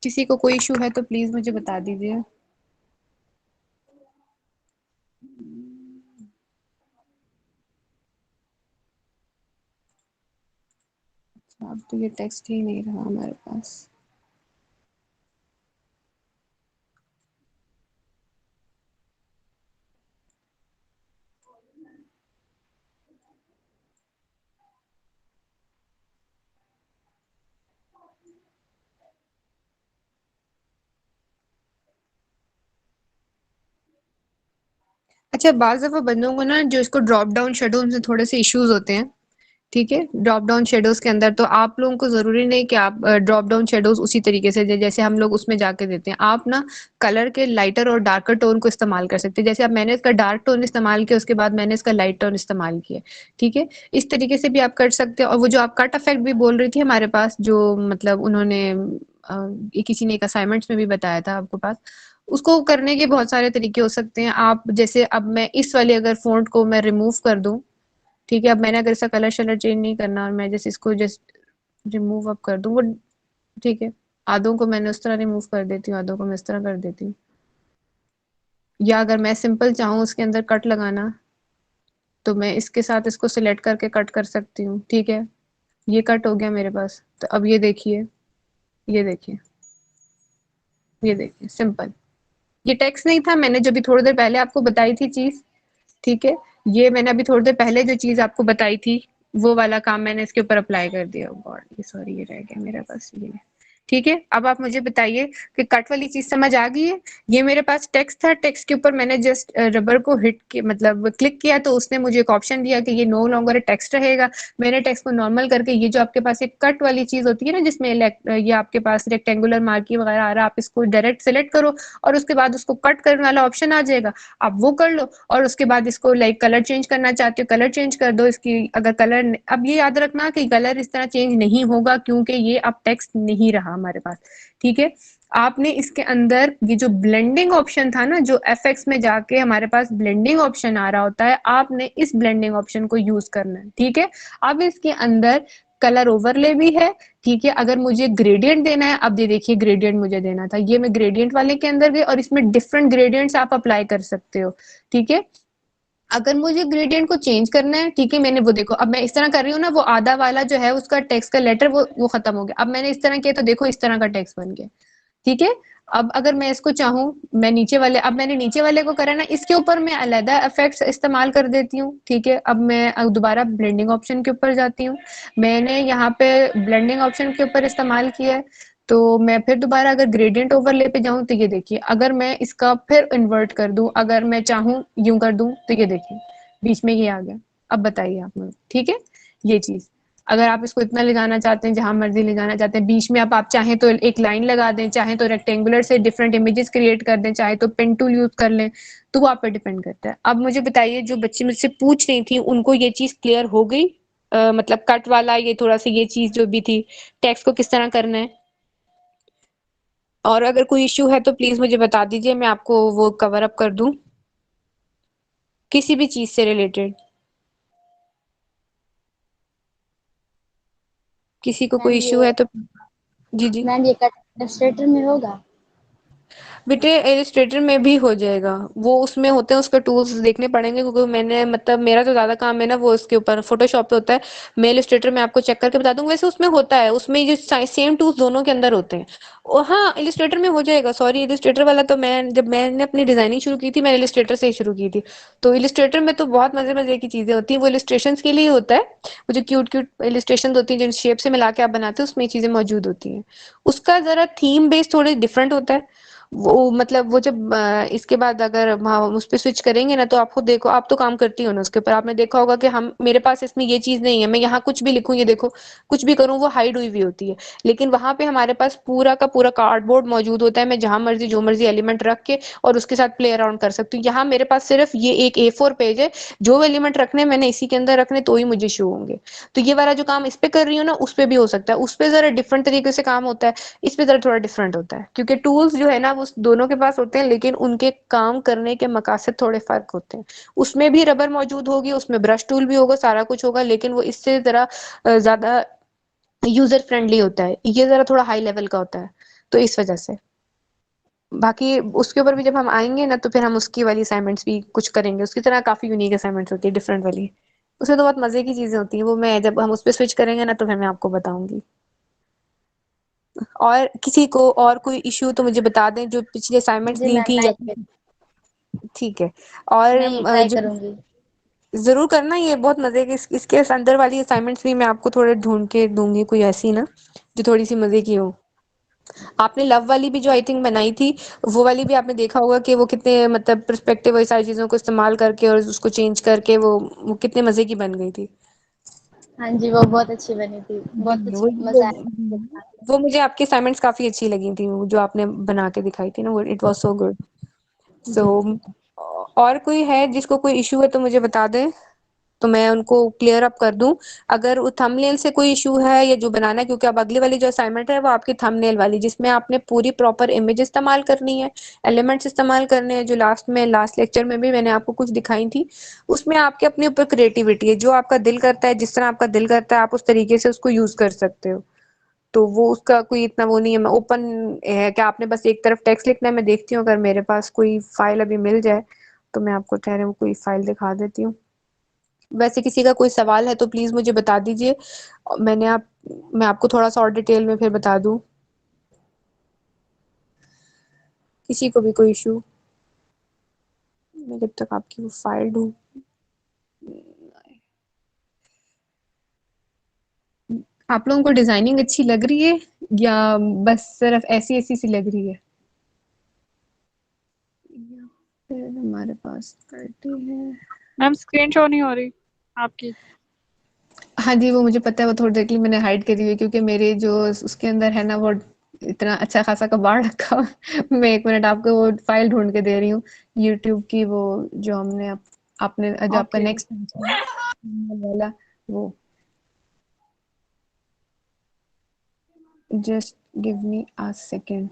Speaker 1: किसी को कोई इशू है तो प्लीज मुझे बता दीजिए। अब तो ये टेक्स्ट ही नहीं रहा हमारे पास। अच्छा, बाज दफा बंदों को ना जो इसको ड्रॉप डाउन शेडो से थोड़े से इश्यूज होते हैं। ठीक है, ड्रॉप डाउन शेडोज के अंदर तो आप लोगों को जरूरी नहीं कि आप ड्रॉप डाउन शेडोज उसी तरीके से जैसे हम लोग उसमें जाके देते हैं। आप ना कलर के लाइटर और डार्कर टोन को इस्तेमाल कर सकते हैं। जैसे अब मैंने इसका डार्क टोन इस्तेमाल किया, उसके बाद मैंने इसका लाइट टोन इस्तेमाल किया। ठीक है, इस तरीके से भी आप कर सकते हैं। और वो जो आप कट इफेक्ट भी बोल रही थी हमारे पास, जो मतलब उन्होंने ये किसी ने एक असाइनमेंट्स में भी बताया था आपके पास, उसको करने के बहुत सारे तरीके हो सकते हैं। आप जैसे अब मैं इस वाले अगर फॉन्ट को मैं रिमूव कर दूं, ठीक है, अब मैंने अगर इसका कलर शलर चेंज नहीं करना और मैं जैसे इसको जस्ट रिमूव अप कर दूं वो, ठीक है, आधों को मैंने उस तरह रिमूव कर देती हूँ, आधों को मैं इस तरह कर देती हूँ। या अगर मैं सिंपल चाहूँ उसके अंदर कट लगाना, तो मैं इसके साथ इसको सिलेक्ट करके कट कर सकती हूँ। ठीक है, ये कट हो गया मेरे पास। तो अब ये देखिए, ये देखिए, ये देखिए, सिंपल। ये टेक्स्ट नहीं था, मैंने जो भी थोड़ी देर पहले आपको बताई थी चीज। ठीक है, ये मैंने अभी थोड़ी देर पहले जो चीज आपको बताई थी वो वाला काम मैंने इसके ऊपर अप्लाई कर दिया। गॉड, ये सॉरी, ये रह गया मेरे पास ये। ठीक है, अब आप मुझे बताइए कि कट वाली चीज समझ आ गई है। ये मेरे पास टेक्स्ट था, टेक्स्ट के ऊपर मैंने जस्ट रबर को हिट के मतलब क्लिक किया, तो उसने मुझे एक ऑप्शन दिया कि ये नो लॉन्गर टेक्स्ट रहेगा। मैंने टेक्स्ट को नॉर्मल करके ये जो आपके पास एक कट वाली चीज होती है ना, जिसमें ये आपके पास रेक्टेंगुलर मार्की वगैरह आ रहा है, आप इसको डायरेक्ट सिलेक्ट करो और उसके बाद उसको कट करने वाला ऑप्शन आ जाएगा, आप वो कर लो। और उसके बाद इसको कलर चेंज करना चाहते हो, कलर चेंज कर दो इसकी। अगर कलर, अब ये याद रखना कि कलर इस तरह चेंज नहीं होगा क्योंकि ये अब टेक्स्ट नहीं रहा हमारे पास। ठीक है, आपने इसके अंदर ये जो ब्लेंडिंग ऑप्शन था ना, जो एफएक्स में जाके हमारे पास ब्लेंडिंग ऑप्शन आ रहा होता है, आपने इस ब्लेंडिंग ऑप्शन को यूज करना है। ठीक है, अब इसके अंदर कलर ओवरले भी है। ठीक है, अगर मुझे ग्रेडियंट देना है, अब ये देखिए ग्रेडियंट मुझे देना था, ये मैं ग्रेडियंट वाले के अंदर गई और इसमें डिफरेंट ग्रेडियंट्स आप अप्लाई कर सकते हो। ठीक है, अगर मुझे ग्रेडियंट को चेंज करना है, ठीक है, मैंने वो देखो अब मैं इस तरह कर रही हूँ ना, वो आधा वाला जो है उसका टेक्स्ट का लेटर वो खत्म हो गया। अब मैंने इस तरह किया तो देखो इस तरह का टेक्स्ट बन गया। ठीक है, अब अगर मैं इसको चाहूँ, मैं नीचे वाले, अब मैंने नीचे वाले को करा ना, इसके ऊपर मैं अलग इफेक्ट्स इस्तेमाल कर देती हूँ। ठीक है, अब मैं दोबारा ब्लेंडिंग ऑप्शन के ऊपर जाती हूँ। मैंने यहाँ पे ब्लेंडिंग ऑप्शन के ऊपर इस्तेमाल किया है, तो मैं फिर दोबारा अगर ग्रेडियंट ओवरले पे जाऊं तो ये देखिए, अगर मैं इसका फिर इन्वर्ट कर दूं, अगर मैं चाहूँ यूं कर दूं, तो ये देखिए बीच में ये आ गया। अब बताइए आप लोग, ठीक है, ये चीज अगर आप इसको इतना ले जाना चाहते हैं, जहां मर्जी ले जाना चाहते हैं, बीच में आप चाहें तो एक लाइन लगा दें, चाहे तो रेक्टेंगुलर से डिफरेंट इमेजेस क्रिएट कर दें, चाहे तो पेन टूल यूज कर लें, तो वो आप पे डिपेंड करता है। अब मुझे बताइए, जो बच्चे मुझसे पूछ रही थी उनको ये चीज क्लियर हो गई? मतलब कट वाला ये थोड़ा सा ये चीज जो भी थी, टेक्स्ट को किस तरह करना है। और अगर कोई इश्यू है तो प्लीज मुझे बता दीजिए, मैं आपको वो कवर अप कर दूं किसी भी चीज से रिलेटेड। किसी को कोई
Speaker 3: मैम
Speaker 1: इश्यू है
Speaker 3: ये
Speaker 1: तो जी जी।
Speaker 3: मैम ये कट इलस्ट्रेटर में होगा?
Speaker 1: बेटे इलिस्ट्रेटर में भी हो जाएगा, वो उसमें होते हैं, उसके टूल्स देखने पड़ेंगे क्योंकि मैंने मतलब मेरा तो ज्यादा काम है ना वो उसके ऊपर फोटोशॉप पे होता है। मैं इलिस्ट्रेटर में आपको चेक करके बता दूंगा, वैसे उसमें होता है, उसमें जो सेम टूल्स दोनों के अंदर होते हैं। और हाँ इलिस्ट्रेटर में हो जाएगा, सॉरी इलिस्ट्रेटर वाला तो मैं जब मैंने अपनी डिजाइनिंग शुरू की थी मैंने इलिस्ट्रेटर से ही शुरू की थी। तो इलिस्ट्रेटर में तो बहुत मजे मजे की चीजें होती हैं, वो इलिस्ट्रेशन के लिए होता है। वो जो क्यूट क्यूट इलिस्ट्रेशन होती हैं जिन शेप से मिला के आप बनाते हो उसमें ये चीजें मौजूद होती हैं। उसका जरा थीम बेस थोड़े डिफरेंट होता है। वो मतलब वो जब इसके बाद अगर वहाँ उस पे स्विच करेंगे ना तो आप खुद देखो, आप तो काम करती हो ना उसके ऊपर, आपने देखा होगा कि हम मेरे पास इसमें ये चीज नहीं है, मैं यहाँ कुछ भी लिखूं ये देखो कुछ भी करूं वो हाइड हुई हुई होती है। लेकिन वहां पे हमारे पास पूरा का पूरा कार्डबोर्ड मौजूद होता है, मैं जहां मर्जी जो मर्जी एलिमेंट रख के और उसके साथ प्ले अराउंड कर सकती हूँ। यहाँ मेरे पास सिर्फ ये एक A4 पेज है, जो एलिमेंट रखने मैंने इसी के अंदर रखने तो ही मुझे शो होंगे। तो ये वाला जो काम इस पे कर रही हूँ ना उस पे भी हो सकता है, उस पे जरा डिफरेंट तरीके से काम होता है, इस पे जरा थोड़ा डिफरेंट होता है क्योंकि टूल्स जो है ना वो दोनों के पास होते हैं लेकिन उनके काम करने के मकासद थोड़े फर्क होते हैं। उसमें भी रबर मौजूद होगी, उसमें ब्रश टूल भी होगा, सारा कुछ होगा, लेकिन वो इससे जरा ज्यादा यूजर फ्रेंडली होता है, ये जरा थोड़ा हाई लेवल का होता है, तो इस वजह से। बाकी उसके ऊपर भी जब हम आएंगे ना तो फिर हम उसकी वाली असाइनमेंट्स भी कुछ करेंगे, उसकी तरह काफी यूनिक असाइनमेंट्स होती है डिफरेंट वाली। उसमें तो बहुत मजे की चीजें होती हैं, वो मैं जब हम उस पर स्विच करेंगे ना तो फिर मैं आपको बताऊंगी। और किसी को और कोई इश्यू तो मुझे बता दें जो पिछले असाइनमेंट्स
Speaker 3: जी
Speaker 1: दी
Speaker 3: मैम
Speaker 1: थी
Speaker 3: मैं
Speaker 1: या
Speaker 3: ये
Speaker 1: ठीक है। और
Speaker 3: मैं ये ट्राई
Speaker 1: जो
Speaker 3: करूंगी।
Speaker 1: जरूर करना, ये बहुत मजे की इसके अंदर वाली असाइनमेंट्स भी मैं आपको थोड़े ढूंढ के दूंगी कोई ऐसी ना जो थोड़ी सी मजे की हो। आपने लव वाली भी जो आई थिंक बनाई थी वो वाली भी आपने देखा होगा कि वो कितने मतलब पर्सपेक्टिव और सारी चीजों को इस्तेमाल करके और उसको चेंज करके वो कितने मजे की बन गई थी।
Speaker 3: हाँ जी वो बहुत अच्छी बनी थी,
Speaker 1: जी,
Speaker 3: बहुत
Speaker 1: वो
Speaker 3: मजा आया।
Speaker 1: वो मुझे आपकी असाइनमेंट्स काफी अच्छी लगी थी, वो जो आपने बना के दिखाई थी ना वो इट वाज सो गुड। सो
Speaker 3: जी
Speaker 1: और कोई है जिसको कोई इशू है तो मुझे बता दें, तो मैं उनको क्लियर अप कर दूं। अगर थंबनेल से कोई इशू है या जो बनाना है, क्योंकि अब अगली वाली जो असाइनमेंट है वो आपकी थंबनेल वाली जिसमें आपने पूरी प्रॉपर इमेज इस्तेमाल करनी है, एलिमेंट्स इस्तेमाल करने हैं जो लास्ट लेक्चर में भी मैंने आपको कुछ दिखाई थी। उसमें आपके अपने ऊपर क्रिएटिविटी है, जो आपका दिल करता है जिस तरह आपका दिल करता है आप उस तरीके से उसको यूज कर सकते हो। तो वो उसका कोई इतना वो नहीं है, मैं ओपन है कि आपने बस एक तरफ टेक्स्ट लिखना है। मैं देखती हूँ अगर मेरे पास कोई फाइल अभी मिल जाए तो मैं आपको ठहरे वो कोई फाइल दिखा देती हूँ। वैसे किसी का कोई सवाल है तो प्लीज मुझे बता दीजिए, मैं आपको थोड़ा सा और डिटेल में फिर बता दूं। किसी को भी कोई इशू, मैं जब तक आपकी वो फाइल ढूंढ। आप लोगों को डिजाइनिंग अच्छी लग रही है या बस सिर्फ ऐसी ऐसी सी लग रही है? या फिर हमारे पास करते हैं।
Speaker 2: मैम स्क्रीन शो नहीं हो रही आपकी।
Speaker 1: हाँ जी वो मुझे पता है, वो थोड़ी देर के लिए मैंने हाइड करी हुई है क्योंकि मेरे जो उसके अंदर है ना वो इतना अच्छा खासा कबाड़ रखा हुआ है। मैं एक मिनट आपको वो फाइल ढूंढ के दे रही हूँ यूट्यूब की, वो जो हमने आपने जो आपका
Speaker 2: ओके।
Speaker 1: नेक्स्ट वाला वो। Just give me a second.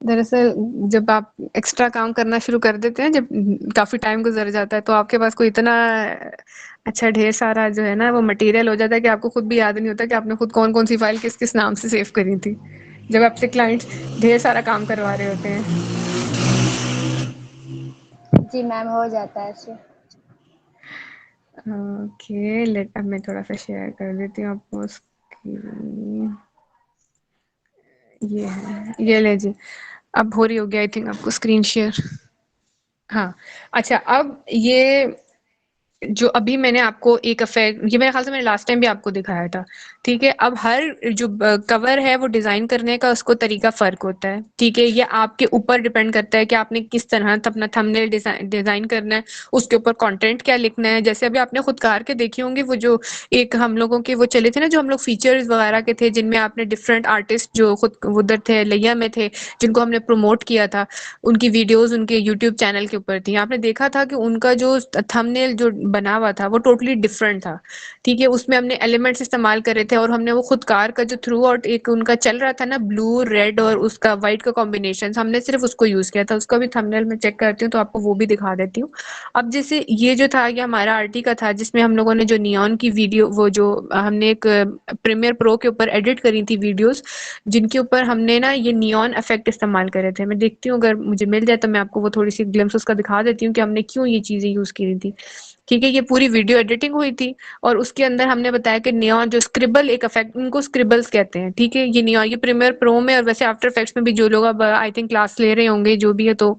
Speaker 1: दरअसल जब आप एक्स्ट्रा काम करना शुरू कर देते हैं, जब काफी टाइम गुजर जाता है तो आपके पास कोई इतना अच्छा ढेर सारा जो है ना वो मटेरियल हो जाता है कि आपको खुद भी याद नहीं होता कि आपने खुद कौन कौन सी फाइल किस किस नाम से सेव करी थी, जब आपसे क्लाइंट्स ढेर सारा काम करवा रहे होते हैं।
Speaker 3: जी मैम हो जाता है ऐसे।
Speaker 1: ओके लेट, अब मैं थोड़ा सा शेयर कर देती हूँ आपको स्क्रीन। ये है, ये ले जी, अब हो रही होगी आई थिंक आपको स्क्रीन शेयर। हाँ अच्छा, अब ये जो अभी मैंने आपको एक अफेक्ट, ये मेरे ख्याल से मैंने लास्ट टाइम भी आपको दिखाया था, ठीक है। अब हर जो कवर है वो डिजाइन करने का उसको तरीका फर्क होता है, ठीक है। ये आपके ऊपर डिपेंड करता है कि आपने किस तरह अपना थंबनेल डिजाइन करना है, उसके ऊपर कंटेंट क्या लिखना है। जैसे अभी आपने खुद कार के देखी होंगी वो जो एक हम लोगों के वो चले थे ना, जो हम लोग फीचर्स वगैरह के थे जिनमें आपने डिफरेंट आर्टिस्ट जो खुद उधर थे लिया में थे जिनको हमने प्रमोट किया था, उनकी वीडियोस उनके यूट्यूब चैनल के ऊपर थी। आपने देखा था कि उनका जो थंबनेल जो बना हुआ था वो टोटली डिफरेंट था, ठीक है? उसमें हमने एलिमेंट्स इस्तेमाल करे थे और हमने वो खुद कार का जो थ्रू आउट एक उनका चल रहा था ना, ब्लू, रेड और उसका व्हाइट का कॉम्बिनेशन, हमने सिर्फ उसको यूज़ किया था। उसका भी थंबनेल मैं चेक करती हूँ तो आपको वो भी दिखा देती हूँ। अब जैसे ये जो था ये हमारा आरटी का था जिसमें हम लोगों ने जो नियॉन की वीडियो वो जो हमने एक प्रीमियर प्रो के ऊपर एडिट करी थी वीडियोज़, जिनके ऊपर हमने ना ये नियॉन इफेक्ट इस्तेमाल करे थे। मैं देखती हूँ अगर मुझे मिल जाए तो मैं आपको वो थोड़ी-सी ग्लिम्प्स उसका दिखा देती हूँ कि हमने क्यों ये चीज़ें यूज़ करी थी। ठीक है? ये पूरी वीडियो एडिटिंग हुई थी और उसके अंदर हमने बताया कि नियॉन जो स्क्रिबल एक इफेक्ट, इनको स्क्रिबल्स कहते हैं, ठीक है? ये नियॉन ये प्रीमियर प्रो में और वैसे आफ्टर इफेक्ट्स में भी जो लोग अब आई थिंक क्लास ले रहे होंगे जो भी है तो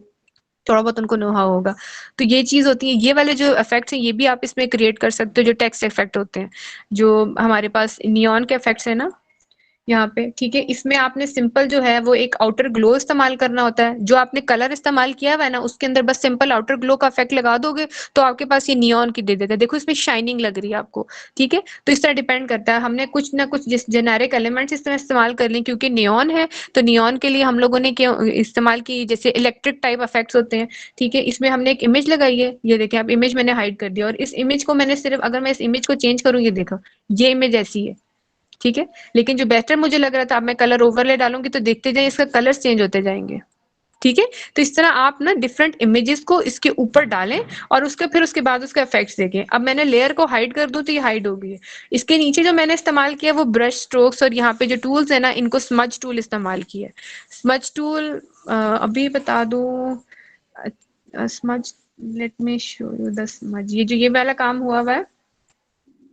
Speaker 1: थोड़ा बहुत उनको नो हाउ होगा। तो ये चीज़ होती है, ये वाले जो इफेक्ट्स हैं ये भी आप इसमें क्रिएट कर सकते हो जो टेक्स्ट इफेक्ट होते हैं। जो हमारे पास नियॉन के इफेक्ट्स हैं ना यहाँ पे, ठीक है? इसमें आपने सिंपल जो है वो एक आउटर ग्लो इस्तेमाल करना होता है। जो आपने कलर इस्तेमाल किया हुआ है ना उसके अंदर बस सिंपल आउटर ग्लो का इफेक्ट लगा दोगे तो आपके पास ये नियॉन की दे देगा। देखो इसमें शाइनिंग लग रही है आपको, ठीक है? तो इस तरह डिपेंड करता है। हमने कुछ ना कुछ जिस जेनेरिक एलिमेंट्स इसमें इस्तेमाल कर लें क्योंकि नियॉन है तो नियॉन के लिए हम लोगों ने क्यों इस्तेमाल की, जैसे इलेक्ट्रिक टाइप इफेक्ट्स होते हैं, ठीक है? इसमें हमने एक इमेज लगाई है, ये देखिए आप इमेज मैंने हाइड कर दिया और इस इमेज को मैंने सिर्फ अगर मैं इस इमेज को चेंज करूँ, ये देखो ये इमेज ऐसी है, ठीक है? लेकिन जो बेहतर मुझे लग रहा था, अब मैं कलर ओवरले डालूंगी तो देखते जाइए इसका कलर्स चेंज होते जाएंगे, ठीक है? तो इस तरह आप ना डिफरेंट इमेजेस को इसके ऊपर डालें और उसके फिर उसके बाद उसका इफेक्ट्स देखें। अब मैंने लेयर को हाइड कर दूं तो ये हाइड हो गई है। इसके नीचे जो मैंने इस्तेमाल किया वो ब्रश स्ट्रोक्स और यहाँ पे जो टूल्स है ना इनको स्मज टूल इस्तेमाल किया है। स्मज टूल अभी बता दूं, smudge, let me show you the smudge. ये जो ये वाला काम हुआ हुआ है,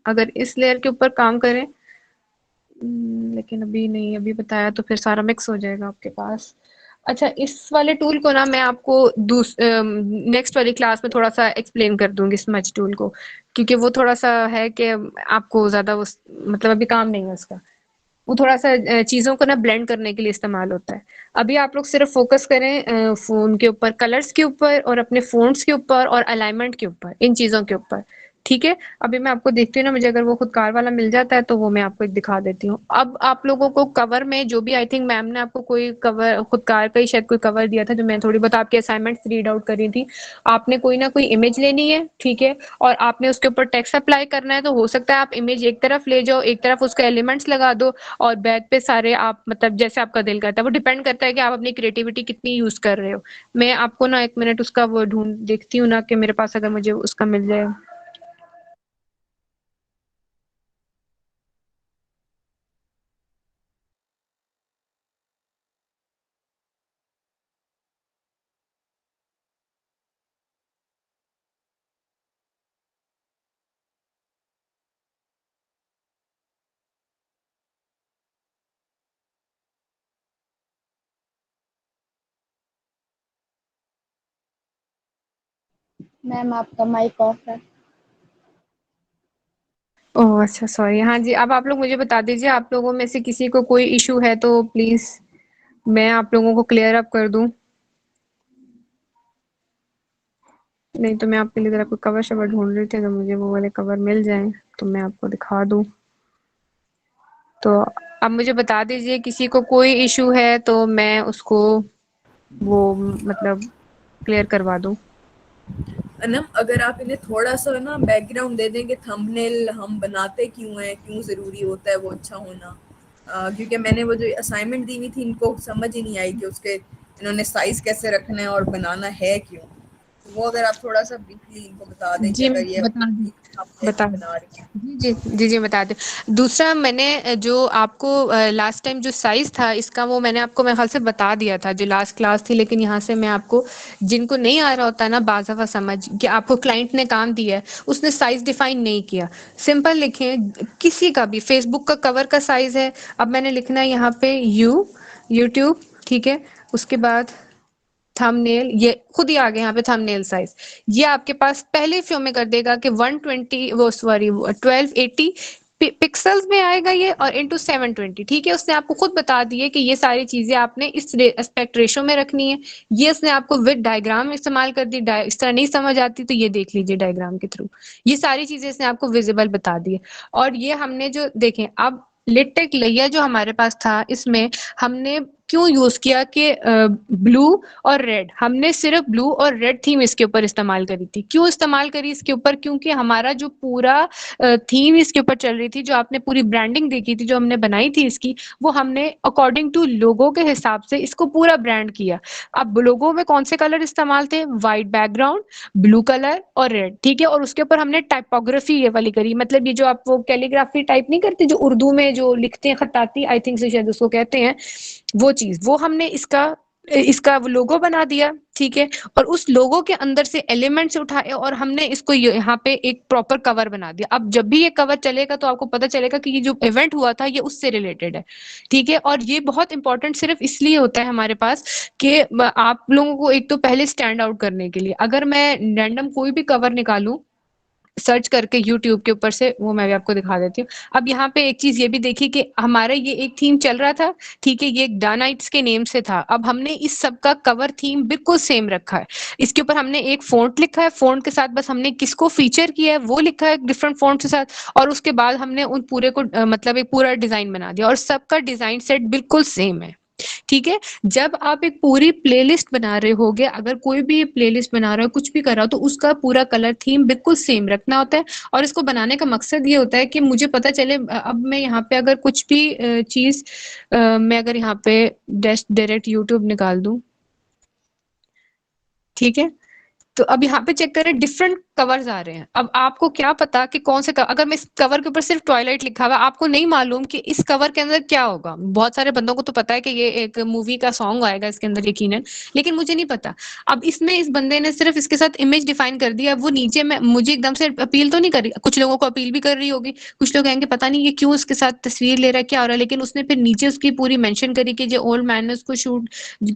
Speaker 1: अगर इस लेयर के ऊपर काम करें, लेकिन अभी नहीं, अभी बताया तो फिर सारा मिक्स हो जाएगा आपके पास। अच्छा, इस वाले टूल को ना मैं आपको नेक्स्ट वाली क्लास में थोड़ा सा एक्सप्लेन कर दूंगी स्मच टूल को, क्योंकि वो थोड़ा सा है कि आपको ज्यादा वो मतलब अभी काम नहीं है उसका। वो थोड़ा सा चीजों को ना ब्लेंड करने के लिए इस्तेमाल होता है। अभी आप लोग सिर्फ फोकस करें फोन के ऊपर, कलर्स के ऊपर और अपने फोन्ट्स के ऊपर और अलाइनमेंट के ऊपर, इन चीजों के ऊपर, ठीक है? अभी मैं आपको देखती हूँ ना, मुझे अगर वो खुद कार वाला मिल जाता है तो वो मैं आपको एक दिखा देती हूँ। अब आप लोगों को कवर में जो भी आई थिंक मैम ने आपको कोई कवर खुद कार का ही शायद कोई कवर दिया था जो मैं थोड़ी बहुत आपकी असाइनमेंट्स रीड आउट कर रही थी। आपने कोई ना कोई इमेज लेनी है, ठीक है? और आपने उसके ऊपर टेक्स्ट अप्लाई करना है, तो हो सकता है आप इमेज एक तरफ ले जाओ, एक तरफ उसका एलिमेंट्स लगा दो और बैक पे सारे आप मतलब जैसे आपका दिल करता है। वो डिपेंड करता है कि आप अपनी क्रिएटिविटी कितनी यूज कर रहे हो। मैं आपको ना एक मिनट उसका वो ढूंढ देखती हूँ ना कि मेरे पास अगर मुझे उसका मिल जाए।
Speaker 3: मैम आपका माइक ऑफ है।
Speaker 1: ओह अच्छा, सॉरी। हाँ जी, अब आप लोग मुझे बता दीजिए, आप लोगों में से किसी को कोई इशू है तो प्लीज मैं आप लोगों को क्लियर अप कर दूं, नहीं तो मैं आपके लिए जरा कोई कवर शवर ढूंढ रही थी। अगर मुझे वो वाले कवर मिल जाए तो मैं आपको दिखा दूं। तो अब मुझे बता दीजिए किसी को कोई इशू है तो मैं उसको वो मतलब क्लियर करवा दूं।
Speaker 5: अनम, अगर आप इन्हें थोड़ा सा ना बैकग्राउंड दे देंगे, थंबनेल हम बनाते क्यों हैं, क्यों जरूरी होता है वो अच्छा होना, क्योंकि मैंने वो जो असाइनमेंट दी हुई थी इनको समझ ही नहीं आई कि उसके इन्होंने साइज कैसे रखना है और बनाना है क्यों। तो वो अगर आप थोड़ा सा ब्रीफली इनको बता दें कि
Speaker 1: जी मैं
Speaker 5: अगर ये
Speaker 1: बता दूं, बता
Speaker 5: हम बना रही हैं।
Speaker 1: जी जी जी जी बता दें। दूसरा मैंने जो आपको लास्ट टाइम जो साइज था इसका वो मैंने आपको मेरे ख्याल से बता दिया था जो लास्ट क्लास थी, लेकिन यहाँ से मैं आपको जिनको नहीं आ रहा होता ना बाज़ दफ़ा समझ कि आपको क्लाइंट ने काम दिया है उसने साइज डिफाइन नहीं किया, सिंपल लिखें किसी का भी फेसबुक का कवर का साइज है। अब मैंने लिखना है यहाँ पे यूट्यूब, ठीक है? उसके बाद थंबनेल, ये खुद ही आ गया यहाँ पे थंबनेल साइज। ये आपके पास पहले फ्लो में कर देगा कि 120 वो सॉरी 1280 पिक्सल्स में आएगा ये और इंटू 720, ठीक है? उसने आपको खुद बता दिए कि ये सारी चीजें आपने इस एस्पेक्ट रेशो में रखनी है। ये उसने आपको विद डायग्राम इस्तेमाल कर दी। इस तरह नहीं समझ आती तो ये देख लीजिए डायग्राम के थ्रू, ये सारी चीजें इसने आपको विजिबल बता दी है। और ये हमने जो देखें अब लिटेक लेयर जो हमारे पास था इसमें हमने क्यों यूज किया कि ब्लू और रेड, हमने सिर्फ ब्लू और रेड थीम इसके ऊपर इस्तेमाल करी थी। क्यों इस्तेमाल करी इसके ऊपर? क्योंकि हमारा जो पूरा थीम इसके ऊपर चल रही थी, जो आपने पूरी ब्रांडिंग देखी थी, जो हमने बनाई थी इसकी, वो हमने अकॉर्डिंग टू लोगो के हिसाब से इसको पूरा ब्रांड किया। अब लोगो में कौन से कलर इस्तेमाल थे? व्हाइट बैकग्राउंड, ब्लू कलर और रेड, ठीक है। और उसके ऊपर हमने टाइपोग्राफी ये वाली करी, मतलब ये जो आप वो कैलीग्राफी टाइप नहीं करते जो उर्दू में जो लिखते हैं, खत्ताती आई थिंक से शायद उसको कहते हैं, वो चीज, वो हमने इसका इसका लोगो बना दिया, ठीक है। और उस लोगो के अंदर से एलिमेंट्स उठाए और हमने इसको यहाँ पे एक प्रॉपर कवर बना दिया। अब जब भी ये कवर चलेगा तो आपको पता चलेगा कि ये जो इवेंट हुआ था ये उससे रिलेटेड है, ठीक है। और ये बहुत इंपॉर्टेंट सिर्फ इसलिए होता है हमारे पास कि आप लोगों को एक तो पहले स्टैंड आउट करने के लिए, अगर मैं रैंडम कोई भी कवर निकालूं सर्च करके यूट्यूब के ऊपर से, वो मैं भी आपको दिखा देती हूँ। अब यहाँ पे एक चीज ये भी देखी कि हमारा ये एक थीम चल रहा था, ठीक है, ये एक डानाइट्स के नेम से था। अब हमने इस सब का कवर थीम बिल्कुल सेम रखा है। इसके ऊपर हमने एक फॉन्ट लिखा है, फॉन्ट के साथ बस हमने किसको फीचर किया है वो लिखा है डिफरेंट फॉन्ट के साथ, और उसके बाद हमने उन पूरे को मतलब एक पूरा डिजाइन बना दिया और सबका डिजाइन सेट बिल्कुल सेम है, ठीक है। जब आप एक पूरी प्लेलिस्ट बना रहे होगे, अगर कोई भी प्लेलिस्ट बना रहा हो, कुछ भी कर रहा हो, तो उसका पूरा कलर थीम बिल्कुल सेम रखना होता है। और इसको बनाने का मकसद ये होता है कि मुझे पता चले, अब मैं यहाँ पे अगर कुछ भी चीज मैं अगर यहाँ पे डायरेक्ट यूट्यूब निकाल दूं, ठीक है, तो अब यहाँ पे चेक करें डिफरेंट कवर्स आ रहे हैं। अब आपको क्या पता कि कौन से अगर मैं इस कवर के ऊपर सिर्फ ट्वाइलाइट लिखा हुआ, आपको नहीं मालूम कि इस कवर के अंदर क्या होगा। बहुत सारे बंदों को तो पता है कि ये एक मूवी का सॉन्ग आएगा इसके अंदर यकीनन, लेकिन मुझे नहीं पता। अब इसमें इस बंदे ने सिर्फ इसके साथ इमेज डिफाइन कर दिया, वो नीचे में मुझे एकदम से अपील तो नहीं कर रही, कुछ लोगों को अपील भी कर रही होगी, कुछ लोग कहेंगे पता नहीं ये क्यों उसके साथ तस्वीर ले रहा है, क्या हो रहा है, लेकिन उसने फिर नीचे उसकी पूरी मेंशन करी कि जो ओल्ड मैन ने उसको शूट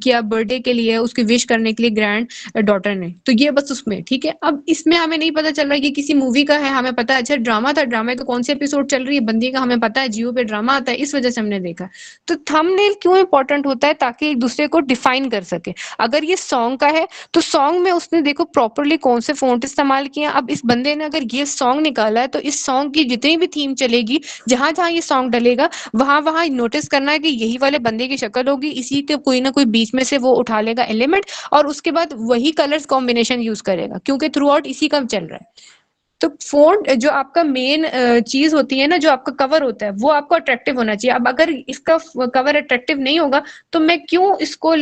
Speaker 1: किया बर्थडे के लिए, उसकी विश करने के लिए ग्रैंड डॉटर ने, तो ये बस उसमें, ठीक है। अब इसमें हमें नहीं पता चल रहा है कि किसी मूवी का है, हमें पता है अच्छा ड्रामा था, ड्रामे का कौन से एपिसोड चल रही है, बंदी का हमें पता है जियो पे ड्रामा आता है, इस वजह से हमने देखा। तो थंबनेल क्यों इंपॉर्टेंट होता है? ताकि एक दूसरे को डिफाइन कर सके। अगर ये सॉन्ग का है तो सॉन्ग में उसने देखो प्रॉपरली कौन से फॉन्ट इस्तेमाल किया। अब इस बंदे ने अगर ये सॉन्ग निकाला है तो इस सॉन्ग की जितनी भी थीम चलेगी, जहां जहां ये सॉन्ग डलेगा, वहां वहां नोटिस करना है कि यही वाले बंदे की शक्ल होगी, इसी के कोई ना कोई बीच में से वो उठा लेगा एलिमेंट, और उसके बाद वही कलर्स कॉम्बिनेशन यूज करेगा, क्योंकि थ्रू आउट इसी का चल रहा है। तो फोन जो आपका मेन चीज होती है ना, जो आपका कवर होता है, वो आपको अट्रैक्टिव होना चाहिए। अब अगर इसका कवर अट्रैक्टिव नहीं होगा तो मैं क्यों इसको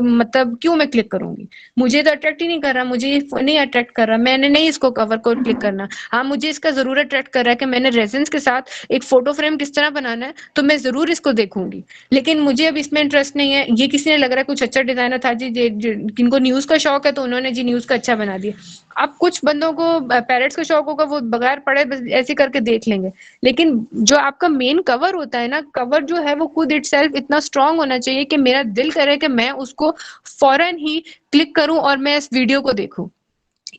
Speaker 1: मतलब क्यों मैं क्लिक करूंगी? मुझे तो अट्रैक्ट ही नहीं कर रहा, मुझे ये नहीं अट्रैक्ट कर रहा, मैंने नहीं इसको कवर को क्लिक करना। हाँ, मुझे इसका जरूर अट्रैक्ट कर रहा है कि मैंने रेजेंस के साथ एक फोटो फ्रेम किस तरह बनाना है, तो मैं जरूर इसको देखूंगी, लेकिन मुझे अब इसमें इंटरेस्ट नहीं है। ये किसी ने लग रहा है कुछ अच्छा डिजाइनर था जी, जिनको न्यूज का शौक है तो उन्होंने जी न्यूज का अच्छा बना दिया। अब कुछ बंदों को पैरेट्स का शौक होगा, वो बगैर पढ़े बस ऐसे करके देख लेंगे, लेकिन जो आपका मेन कवर होता है ना, कवर जो है वो खुद इटसेल्फ इतना स्ट्रांग होना चाहिए कि मेरा दिल करे कि मैं उसको फौरन ही क्लिक करूं और मैं इस वीडियो को देखूं।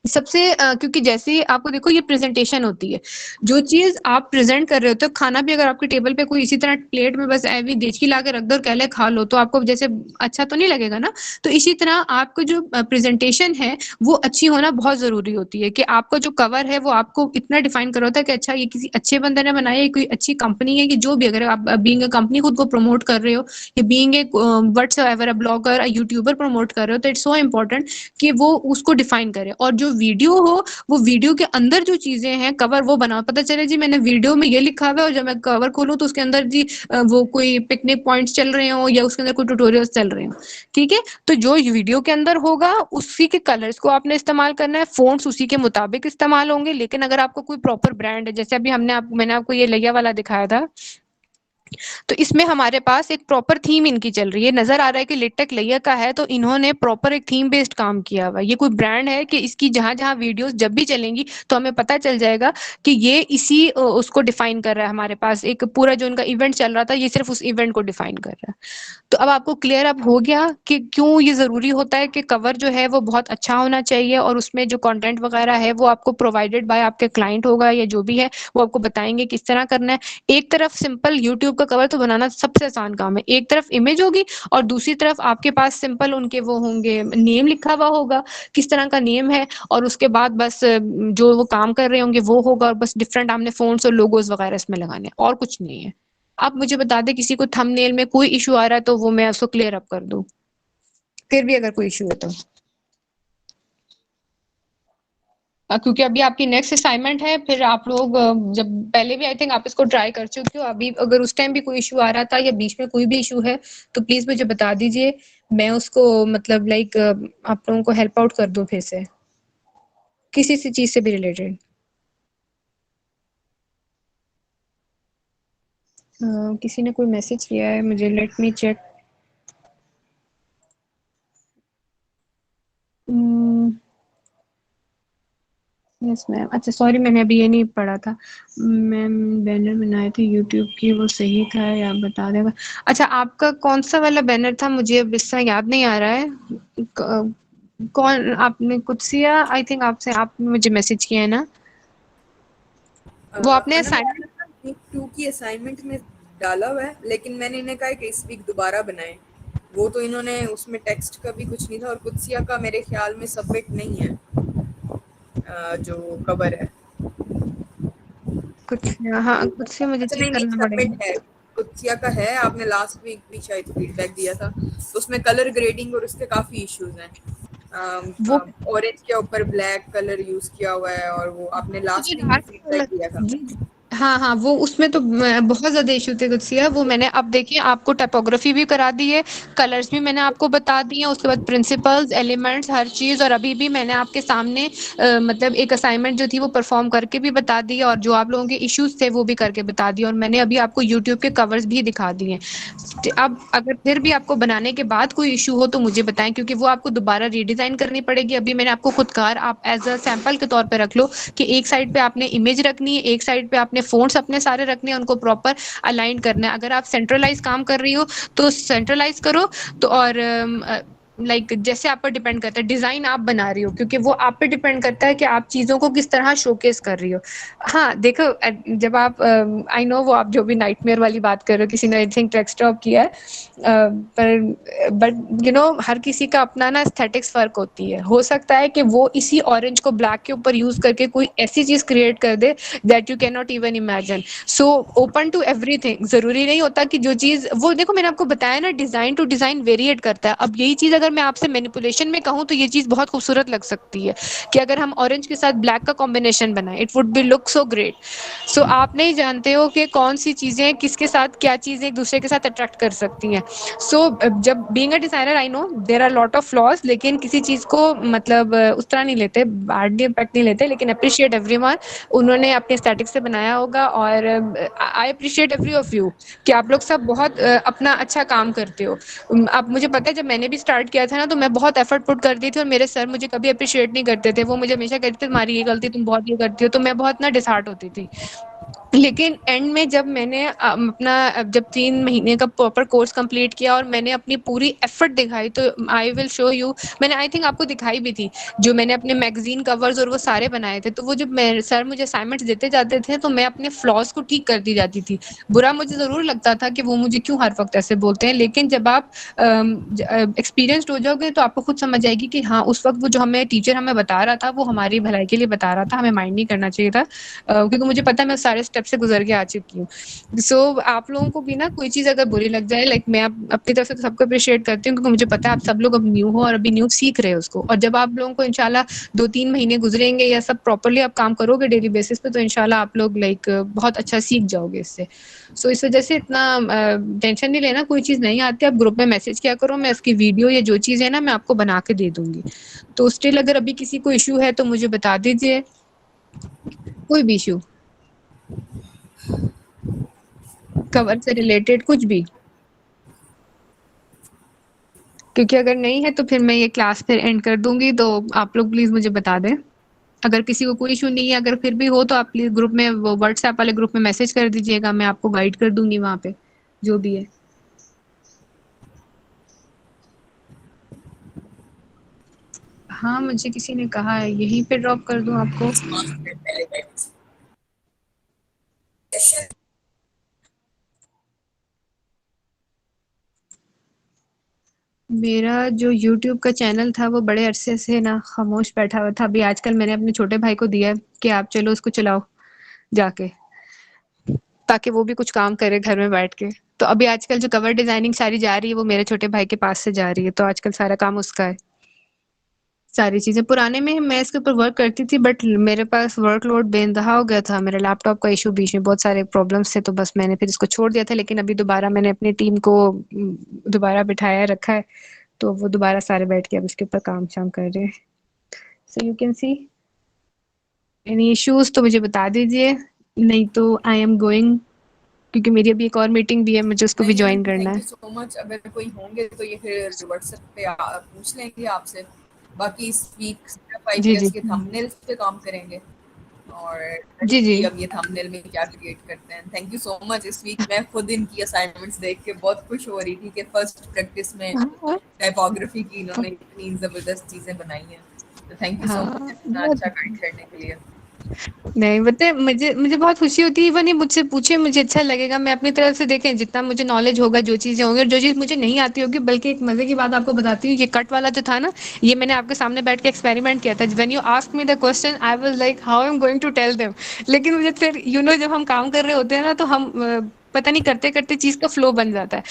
Speaker 1: सबसे क्योंकि जैसे आपको देखो ये प्रेजेंटेशन होती है, जो चीज आप प्रेजेंट कर रहे होते हो, खाना भी अगर आपके टेबल पे कोई इसी तरह प्लेट में बस ऐवी देचकी ला के रख दो और कह ले खा लो, तो आपको जैसे अच्छा तो नहीं लगेगा ना। तो इसी तरह आपको जो प्रेजेंटेशन है वो अच्छी होना बहुत जरूरी होती है, कि आपका जो कवर है वो आपको इतना डिफाइन कर होता है कि अच्छा ये किसी अच्छे बंदे ने बनाया है, कोई अच्छी कंपनी है, कि जो भी, अगर आप बीइंग अ कंपनी खुद को प्रमोट कर रहे हो, या being a whatsoever a blogger, a YouTuber promote कर रहे हो, तो इट्स सो इम्पोर्टेंट कि वो उसको डिफाइन करे। और जो वीडियो हो, वो वीडियो के अंदर जो चीजें हैं कवर वो बनाओ, पता चले जी मैंने वीडियो में ये लिखा हुआ है और जब मैं कवर खोलूं तो उसके अंदर जी वो कोई पिकनिक पॉइंट्स चल रहे हो या उसके अंदर कोई ट्यूटोरियल्स चल रहे हो, ठीक है। तो जो वीडियो के अंदर होगा उसी के कलर्स को आपने इस्तेमाल करना है, फोन्ट्स उसी के मुताबिक इस्तेमाल होंगे। लेकिन अगर आपको कोई प्रॉपर ब्रांड है, जैसे अभी मैंने आपको ये लिया वाला दिखाया था, तो इसमें हमारे पास एक प्रॉपर थीम इनकी चल रही है, नजर आ रहा है कि लिटक लिया का है, तो इन्होंने प्रॉपर एक थीम बेस्ड काम किया हुआ है। ये कोई ब्रांड है कि इसकी जहां जहां वीडियोस जब भी चलेंगी तो हमें पता चल जाएगा कि ये इसी उसको डिफाइन कर रहा है। हमारे पास एक पूरा जो इनका इवेंट चल रहा था, ये सिर्फ उस इवेंट को डिफाइन कर रहा है। तो अब आपको क्लियर अप हो गया कि क्यों ये जरूरी होता है कि कवर जो है वो बहुत अच्छा होना चाहिए, और उसमें जो कंटेंट वगैरह है वो आपको प्रोवाइडेड बाय आपके क्लाइंट होगा या जो भी है, वो आपको बताएंगे किस तरह करना है। एक तरफ सिंपल यूट्यूब का कवर तो बनाना सबसे आसान काम है, एक तरफ इमेज होगी और दूसरी तरफ आपके पास सिंपल उनके वो होंगे, नेम लिखा हुआ होगा, किस तरह का नेम है, और उसके बाद बस जो वो काम कर रहे होंगे वो होगा, और बस डिफरेंट आपने फोन्ट्स और लोगोस वगैरह इसमें लगाने, और कुछ नहीं है। आप मुझे बता दें किसी को थंबनेल में कोई इश्यू आ रहा है तो वो मैं उसको क्लियर अप कर दूँ। फिर भी अगर कोई इश्यू है तो। क्योंकि अभी आपकी नेक्स्ट असाइनमेंट है, फिर आप लोग जब पहले भी आई थिंक आप इसको ट्राई कर चुके हो, अभी अगर उस टाइम भी कोई इश्यू आ रहा था या बीच में कोई भी इश्यू है तो प्लीज मुझे बता दीजिए, मैं उसको मतलब लाइक आप लोगों को हेल्प आउट कर दूं फिर से किसी सी चीज से भी रिलेटेड। किसी ने कोई मैसेज किया है मुझे, let me check. Yes ma'am, अच्छा सॉरी मैंने अभी ये नहीं पढ़ा था मैम। बैनर बनाए थे यूट्यूब की, वो सही था या आप बता देगा। अच्छा आपका कौन सा वाला बैनर था, मुझे अब इसका याद नहीं आ रहा है। कौन आपने कुत्सिया, आई थिंक आपसे आपने मुझे मैसेज किया है ना, वो आपने
Speaker 5: अनम
Speaker 1: असाइनमेंट।
Speaker 5: वीक 2 की असाइनमेंट में डाला हुआ है, लेकिन मैंने इन्हें कहा कि इस वीक दोबारा बनाएं। वो तो इन्होंने उसमें टेक्स्ट का भी कुछ नहीं था, और कुत्सिया का मेरे ख्याल में सबमिट नहीं है जो कवर है।
Speaker 1: कुछ हाँ कुछ से मुझे
Speaker 5: अच्छा
Speaker 1: चेक
Speaker 5: नहीं नहीं,
Speaker 1: करना
Speaker 5: सबमिट
Speaker 1: पड़ेगा।
Speaker 5: है, कुत्सिया का है। आपने लास्ट वीक भी शायद फीडबैक दिया था, तो उसमें कलर ग्रेडिंग और उसके काफी इश्यूज हैं।
Speaker 1: वो
Speaker 5: ऑरेंज के ऊपर ब्लैक कलर यूज किया हुआ है, और वो आपने
Speaker 1: मुझे
Speaker 5: लास्ट वीक भी
Speaker 1: डार्क
Speaker 5: फीडबैक
Speaker 1: कलर
Speaker 5: दिया था।
Speaker 1: जी। हाँ हाँ वो उसमें तो बहुत ज्यादा इशू थे गुस्सिया, वो मैंने अब देखिए आपको टाइपोग्राफी भी करा दी है, कलर्स भी मैंने आपको बता दिए हैं, उसके बाद प्रिंसिपल्स एलिमेंट्स हर चीज, और अभी भी मैंने आपके सामने मतलब एक असाइनमेंट जो थी वो परफॉर्म करके भी बता दी, और जो आप लोगों के इश्यूज थे वो भी करके बता दिए, और मैंने अभी आपको यूट्यूब के कवर्स भी दिखा दिए। अब अगर फिर भी आपको बनाने के बाद कोई इशू हो तो मुझे बताएं, क्योंकि वो आपको दोबारा रीडिजाइन करनी पड़ेगी। अभी मैंने आपको खुदकार आप एज अ सैंपल के तौर पे रख लो कि एक साइड पे आपने इमेज रखनी है, एक साइड पे आपने फोन्ट्स अपने सारे रखने हैं, उनको प्रॉपर अलाइन करना है। अगर आप सेंट्रलाइज काम कर रही हो तो सेंट्रलाइज करो, तो और लाइक जैसे आप पर डिपेंड करता है, डिजाइन आप बना रही हो क्योंकि वो आप पे डिपेंड करता है कि आप चीजों को किस तरह शोकेस कर रही हो। हाँ देखो जब आप आई नो वो आप जो भी नाइटमेयर वाली बात कर रहे हो, किसी ने आई थिंक ट्रैक स्टॉप किया है, पर बट यू नो हर किसी का अपना ना एस्थेटिक्स फर्क होती है, हो सकता है कि वो इसी ऑरेंज को ब्लैक के ऊपर यूज करके कोई ऐसी चीज क्रिएट कर दे that you can not even imagine. So open to everything, जरूरी नहीं होता कि जो चीज वो देखो मैंने आपको बताया ना, डिजाइन टू डिजाइन वेरिएट करता है। अब यही चीज अगर मैं आपसे मैनिपुलेशन में कहूँ तो ये चीज बहुत खूबसूरत लग सकती है कि अगर हम ऑरेंज के साथ ब्लैक का कॉम्बिनेशन बनाए, it would be look so great. So आप नहीं जानते हो कि कौन सी चीजें किसके साथ क्या चीजें एक दूसरे के साथ अट्रैक्ट कर सकती हैं। सो जब being a designer I know there are lot of flaws, लेकिन किसी चीज को मतलब उस तरह नहीं लेते, बैडली इम्पैक्ट नहीं लेते, लेकिन अप्रिशिएट एवरीवन, उन्होंने अपने एस्थेटिक से बनाया होगा। और I appreciate every of you कि आप लोग सब बहुत अपना अच्छा काम करते हो। अब मुझे पता है जब मैंने भी स्टार्ट किया था ना तो मैं बहुत एफर्ट पुट करती थी, और मेरे सर मुझे कभी अप्रिशिएट नहीं करते थे, वो मुझे हमेशा कहते थे तुम्हारी ये गलती, तुम बहुत ये करती हो, तो मैं बहुत ना डिसहार्ट होती थी। लेकिन एंड में जब मैंने अपना जब 3 महीने का प्रॉपर कोर्स कंप्लीट किया और मैंने अपनी पूरी एफर्ट दिखाई, तो आई विल शो यू, मैंने आई थिंक आपको दिखाई भी थी जो मैंने अपने मैगजीन कवर्स और वो सारे बनाए थे। तो वो जब मैं सर मुझे असाइनमेंट्स देते जाते थे तो मैं अपने फ्लॉज को ठीक करती जाती थी। बुरा मुझे जरूर लगता था कि वो मुझे क्यों हर वक्त ऐसे बोलते हैं, लेकिन जब आप एक्सपीरियंस्ड हो जाओगे तो आपको खुद समझ आएगी कि हाँ उस वक्त वो जो हमें टीचर हमें बता रहा था वो हमारी भलाई के लिए बता रहा था, हमें माइंड नहीं करना चाहिए था। क्योंकि मुझे पता है मैं सारे स्टेप से गुजर के आ चुकी हूँ। सो आप लोगों को भी ना कोई चीज अगर बुरी लग जाए, लाइक मैं अपनी तरफ से तो सबको अप्रिशिएट करती हूँ क्योंकि मुझे पता है आप सब लोग अब न्यू हो और अभी न्यू सीख रहे हो उसको, और जब आप लोगों को इंशाल्लाह 2-3 महीने गुजरेंगे या सब प्रॉपरली आप काम करोगे डेली बेसिस पे, तो इंशाल्लाह आप लोग लाइक बहुत अच्छा सीख जाओगे इससे। सो इस वजह से इतना टेंशन नहीं लेना, कोई चीज नहीं आती आप ग्रुप में मैसेज किया करो, मैं उसकी वीडियो या जो चीज है ना मैं आपको बना के दे दूंगी। तो स्टिल अगर अभी किसी को इशू है तो मुझे बता दीजिए, कोई भी इशू कवर से रिलेटेड कुछ भी, क्योंकि अगर नहीं है तो फिर मैं ये क्लास फिर एंड कर दूंगी, तो आप लोग प्लीज मुझे बता दें। अगर किसी को कोई इशू नहीं है, अगर फिर भी हो तो आप प्लीज ग्रुप में वो व्हाट्सएप वाले ग्रुप में मैसेज कर दीजिएगा, मैं आपको गाइड कर दूंगी वहां पे जो भी है। हाँ मुझे किसी ने कहा है यहीं पे ड्रॉप कर दूं आपको। मेरा जो यूट्यूब का चैनल था वो बड़े अरसे से ना खामोश बैठा हुआ था, अभी आजकल मैंने अपने छोटे भाई को दिया है कि आप चलो उसको चलाओ जाके। ताकि वो भी कुछ काम करे घर में बैठ के। तो अभी आजकल जो कवर डिजाइनिंग सारी जा रही है वो मेरे छोटे भाई के पास से जा रही है, तो आजकल सारा काम उसका है। सारी चीजें पुराने में मैं इसके ऊपर वर्क करती थी, बट मेरे पास वर्कलोड बेइंतहा हो गया था, मेरे लैपटॉप का इशू, बीच में बहुत सारे प्रॉब्लम्स थे, तो बस मैंने फिर इसको छोड़ दिया था। लेकिन अभी दोबारा मैंने अपनी टीम को दोबारा बिठाया रखा है, तो वो दोबारा सारे बैठ के अब इसके ऊपर काम शाम कर रहे हैं। So you can see any issues तो मुझे बता दीजिए, नहीं तो आई एम गोइंग, क्योंकि मेरी अभी एक और मीटिंग भी है, मुझे उसको भी ज्वाइन करना
Speaker 5: थैंक
Speaker 1: है।
Speaker 5: You so much. अगर कोई होंगे तो ये फिर व्हाट्सएप पे पूछ लेंगे आपसे। बाकी इस वीक सिर्फ
Speaker 1: जी
Speaker 5: आईपीएस
Speaker 1: जी
Speaker 5: के थंबनेल्स पे काम करेंगे और
Speaker 1: जी जी
Speaker 5: अब ये थंबनेल में क्या क्रिएट करते हैं। Thank you so much. इस वीक मैं खुद इनकी असाइनमेंट्स देख के बहुत खुश हो रही थी कि फर्स्ट प्रैक्टिस में टाइपोग्राफी की इन्होंने इतनी जबरदस्त चीजें बनाई हैं। तो थैंक यू सो मच इतना
Speaker 1: हाँ,
Speaker 5: अच्छा गाइड करने के लिए।
Speaker 1: नहीं बताए, मुझे मुझे बहुत खुशी होती है, इवन ये मुझसे पूछे मुझे अच्छा लगेगा। मैं अपनी तरफ से देखें जितना मुझे नॉलेज होगा, जो चीजें होंगी और जो चीज मुझे नहीं आती होगी। बल्कि एक मजे की बात आपको बताती हूँ, ये कट वाला जो था ना, ये मैंने आपके सामने बैठ के एक्सपेरिमेंट किया था। When you ask me the question I was like how I am going to tell them. लेकिन मुझे फिर जब हम काम कर रहे होते हैं ना, तो हम पता नहीं करते करते चीज का फ्लो बन जाता है,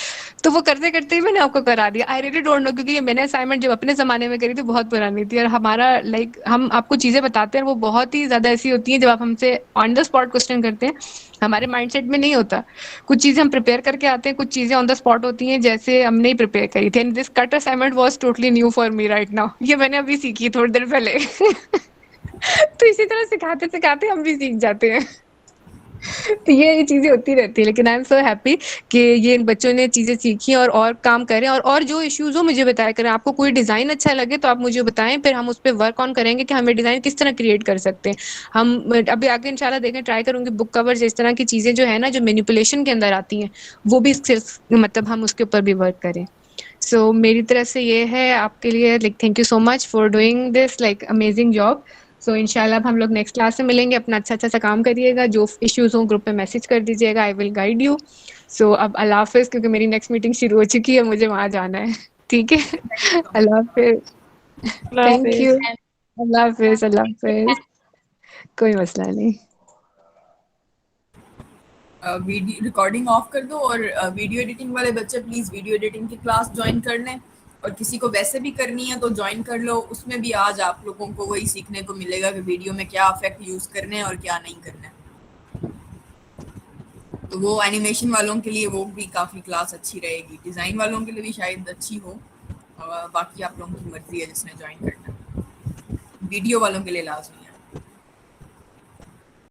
Speaker 1: तो वो करते करते ही मैंने आपको करा दिया। आई रियली डोंट नो, क्योंकि ये मैंने असाइनमेंट जब अपने जमाने में करी थी बहुत पुरानी थी, और हमारा लाइक हम आपको चीजें बताते हैं वो बहुत ही ज्यादा ऐसी होती हैं, जब आप हमसे ऑन द स्पॉट क्वेश्चन करते हैं हमारे माइंडसेट में नहीं होता। कुछ चीजें हम प्रिपेयर करके आते हैं, कुछ चीजें ऑन द स्पॉट होती हैं जैसे हमने ही प्रिपेयर करी थी। And this cut assignment was totally new for me right now. ये मैंने अभी सीखी थोड़ी देर पहले। तो इसी तरह सिखाते सिखाते हम भी सीख जाते हैं। तो ये चीजें होती रहती है, लेकिन आई एम सो हैप्पी कि ये इन बच्चों ने चीजें सीखी और काम करें, और जो इश्यूज हो मुझे बताया करें। आपको कोई डिजाइन अच्छा लगे तो आप मुझे बताएं, फिर हम उस पर वर्क ऑन करेंगे कि हमें डिजाइन किस तरह क्रिएट कर सकते हैं। हम अभी आगे इंशाल्लाह देखें, ट्राई करूंगी बुक कवर इस तरह की चीजें जो है ना, जो मैनिपुलेशन के अंदर आती हैं, वो भी मतलब हम उसके ऊपर भी वर्क करें। सो मेरी तरफ से ये है आपके लिए, like thank you so much for doing this like amazing job. So इंशाल्लाह अब हम लोग नेक्स्ट क्लास में मिलेंगे। अपना अच्छा अच्छा सा काम करिएगा, जो इश्यूज हो ग्रुप में मैसेज कर दीजिएगा, आई विल गाइड यू। सो अब अल्लाह हाफिज, क्योंकि मेरी नेक्स्ट मीटिंग शुरू हो चुकी है, मुझे वहां जाना है। ठीक है, अल्लाह हाफिज।
Speaker 2: अल्लाह
Speaker 1: थैंक यू।
Speaker 2: हाफिज।
Speaker 1: अल्लाह हाफिज, अल्लाह हाफिज। कोई मसला नहीं।
Speaker 5: वीडियो रिकॉर्डिंग ऑफ कर दो और वीडियो एडिटिंग वाले बच्चे प्लीज वीडियो एडिटिंग की क्लास ज्वाइन कर लें, और किसी को वैसे भी करनी है तो ज्वाइन कर लो। उसमें भी आज आप लोगों को वही सीखने को मिलेगा कि वीडियो में क्या इफेक्ट यूज करने हैं और क्या नहीं करना है। तो वो एनिमेशन वालों के लिए वो भी काफ़ी क्लास अच्छी रहेगी, डिज़ाइन वालों के लिए भी शायद अच्छी हो। बाकी आप लोगों की मर्जी है जिसने ज्वाइन करना है, वीडियो वालों के लिए लाजमी है।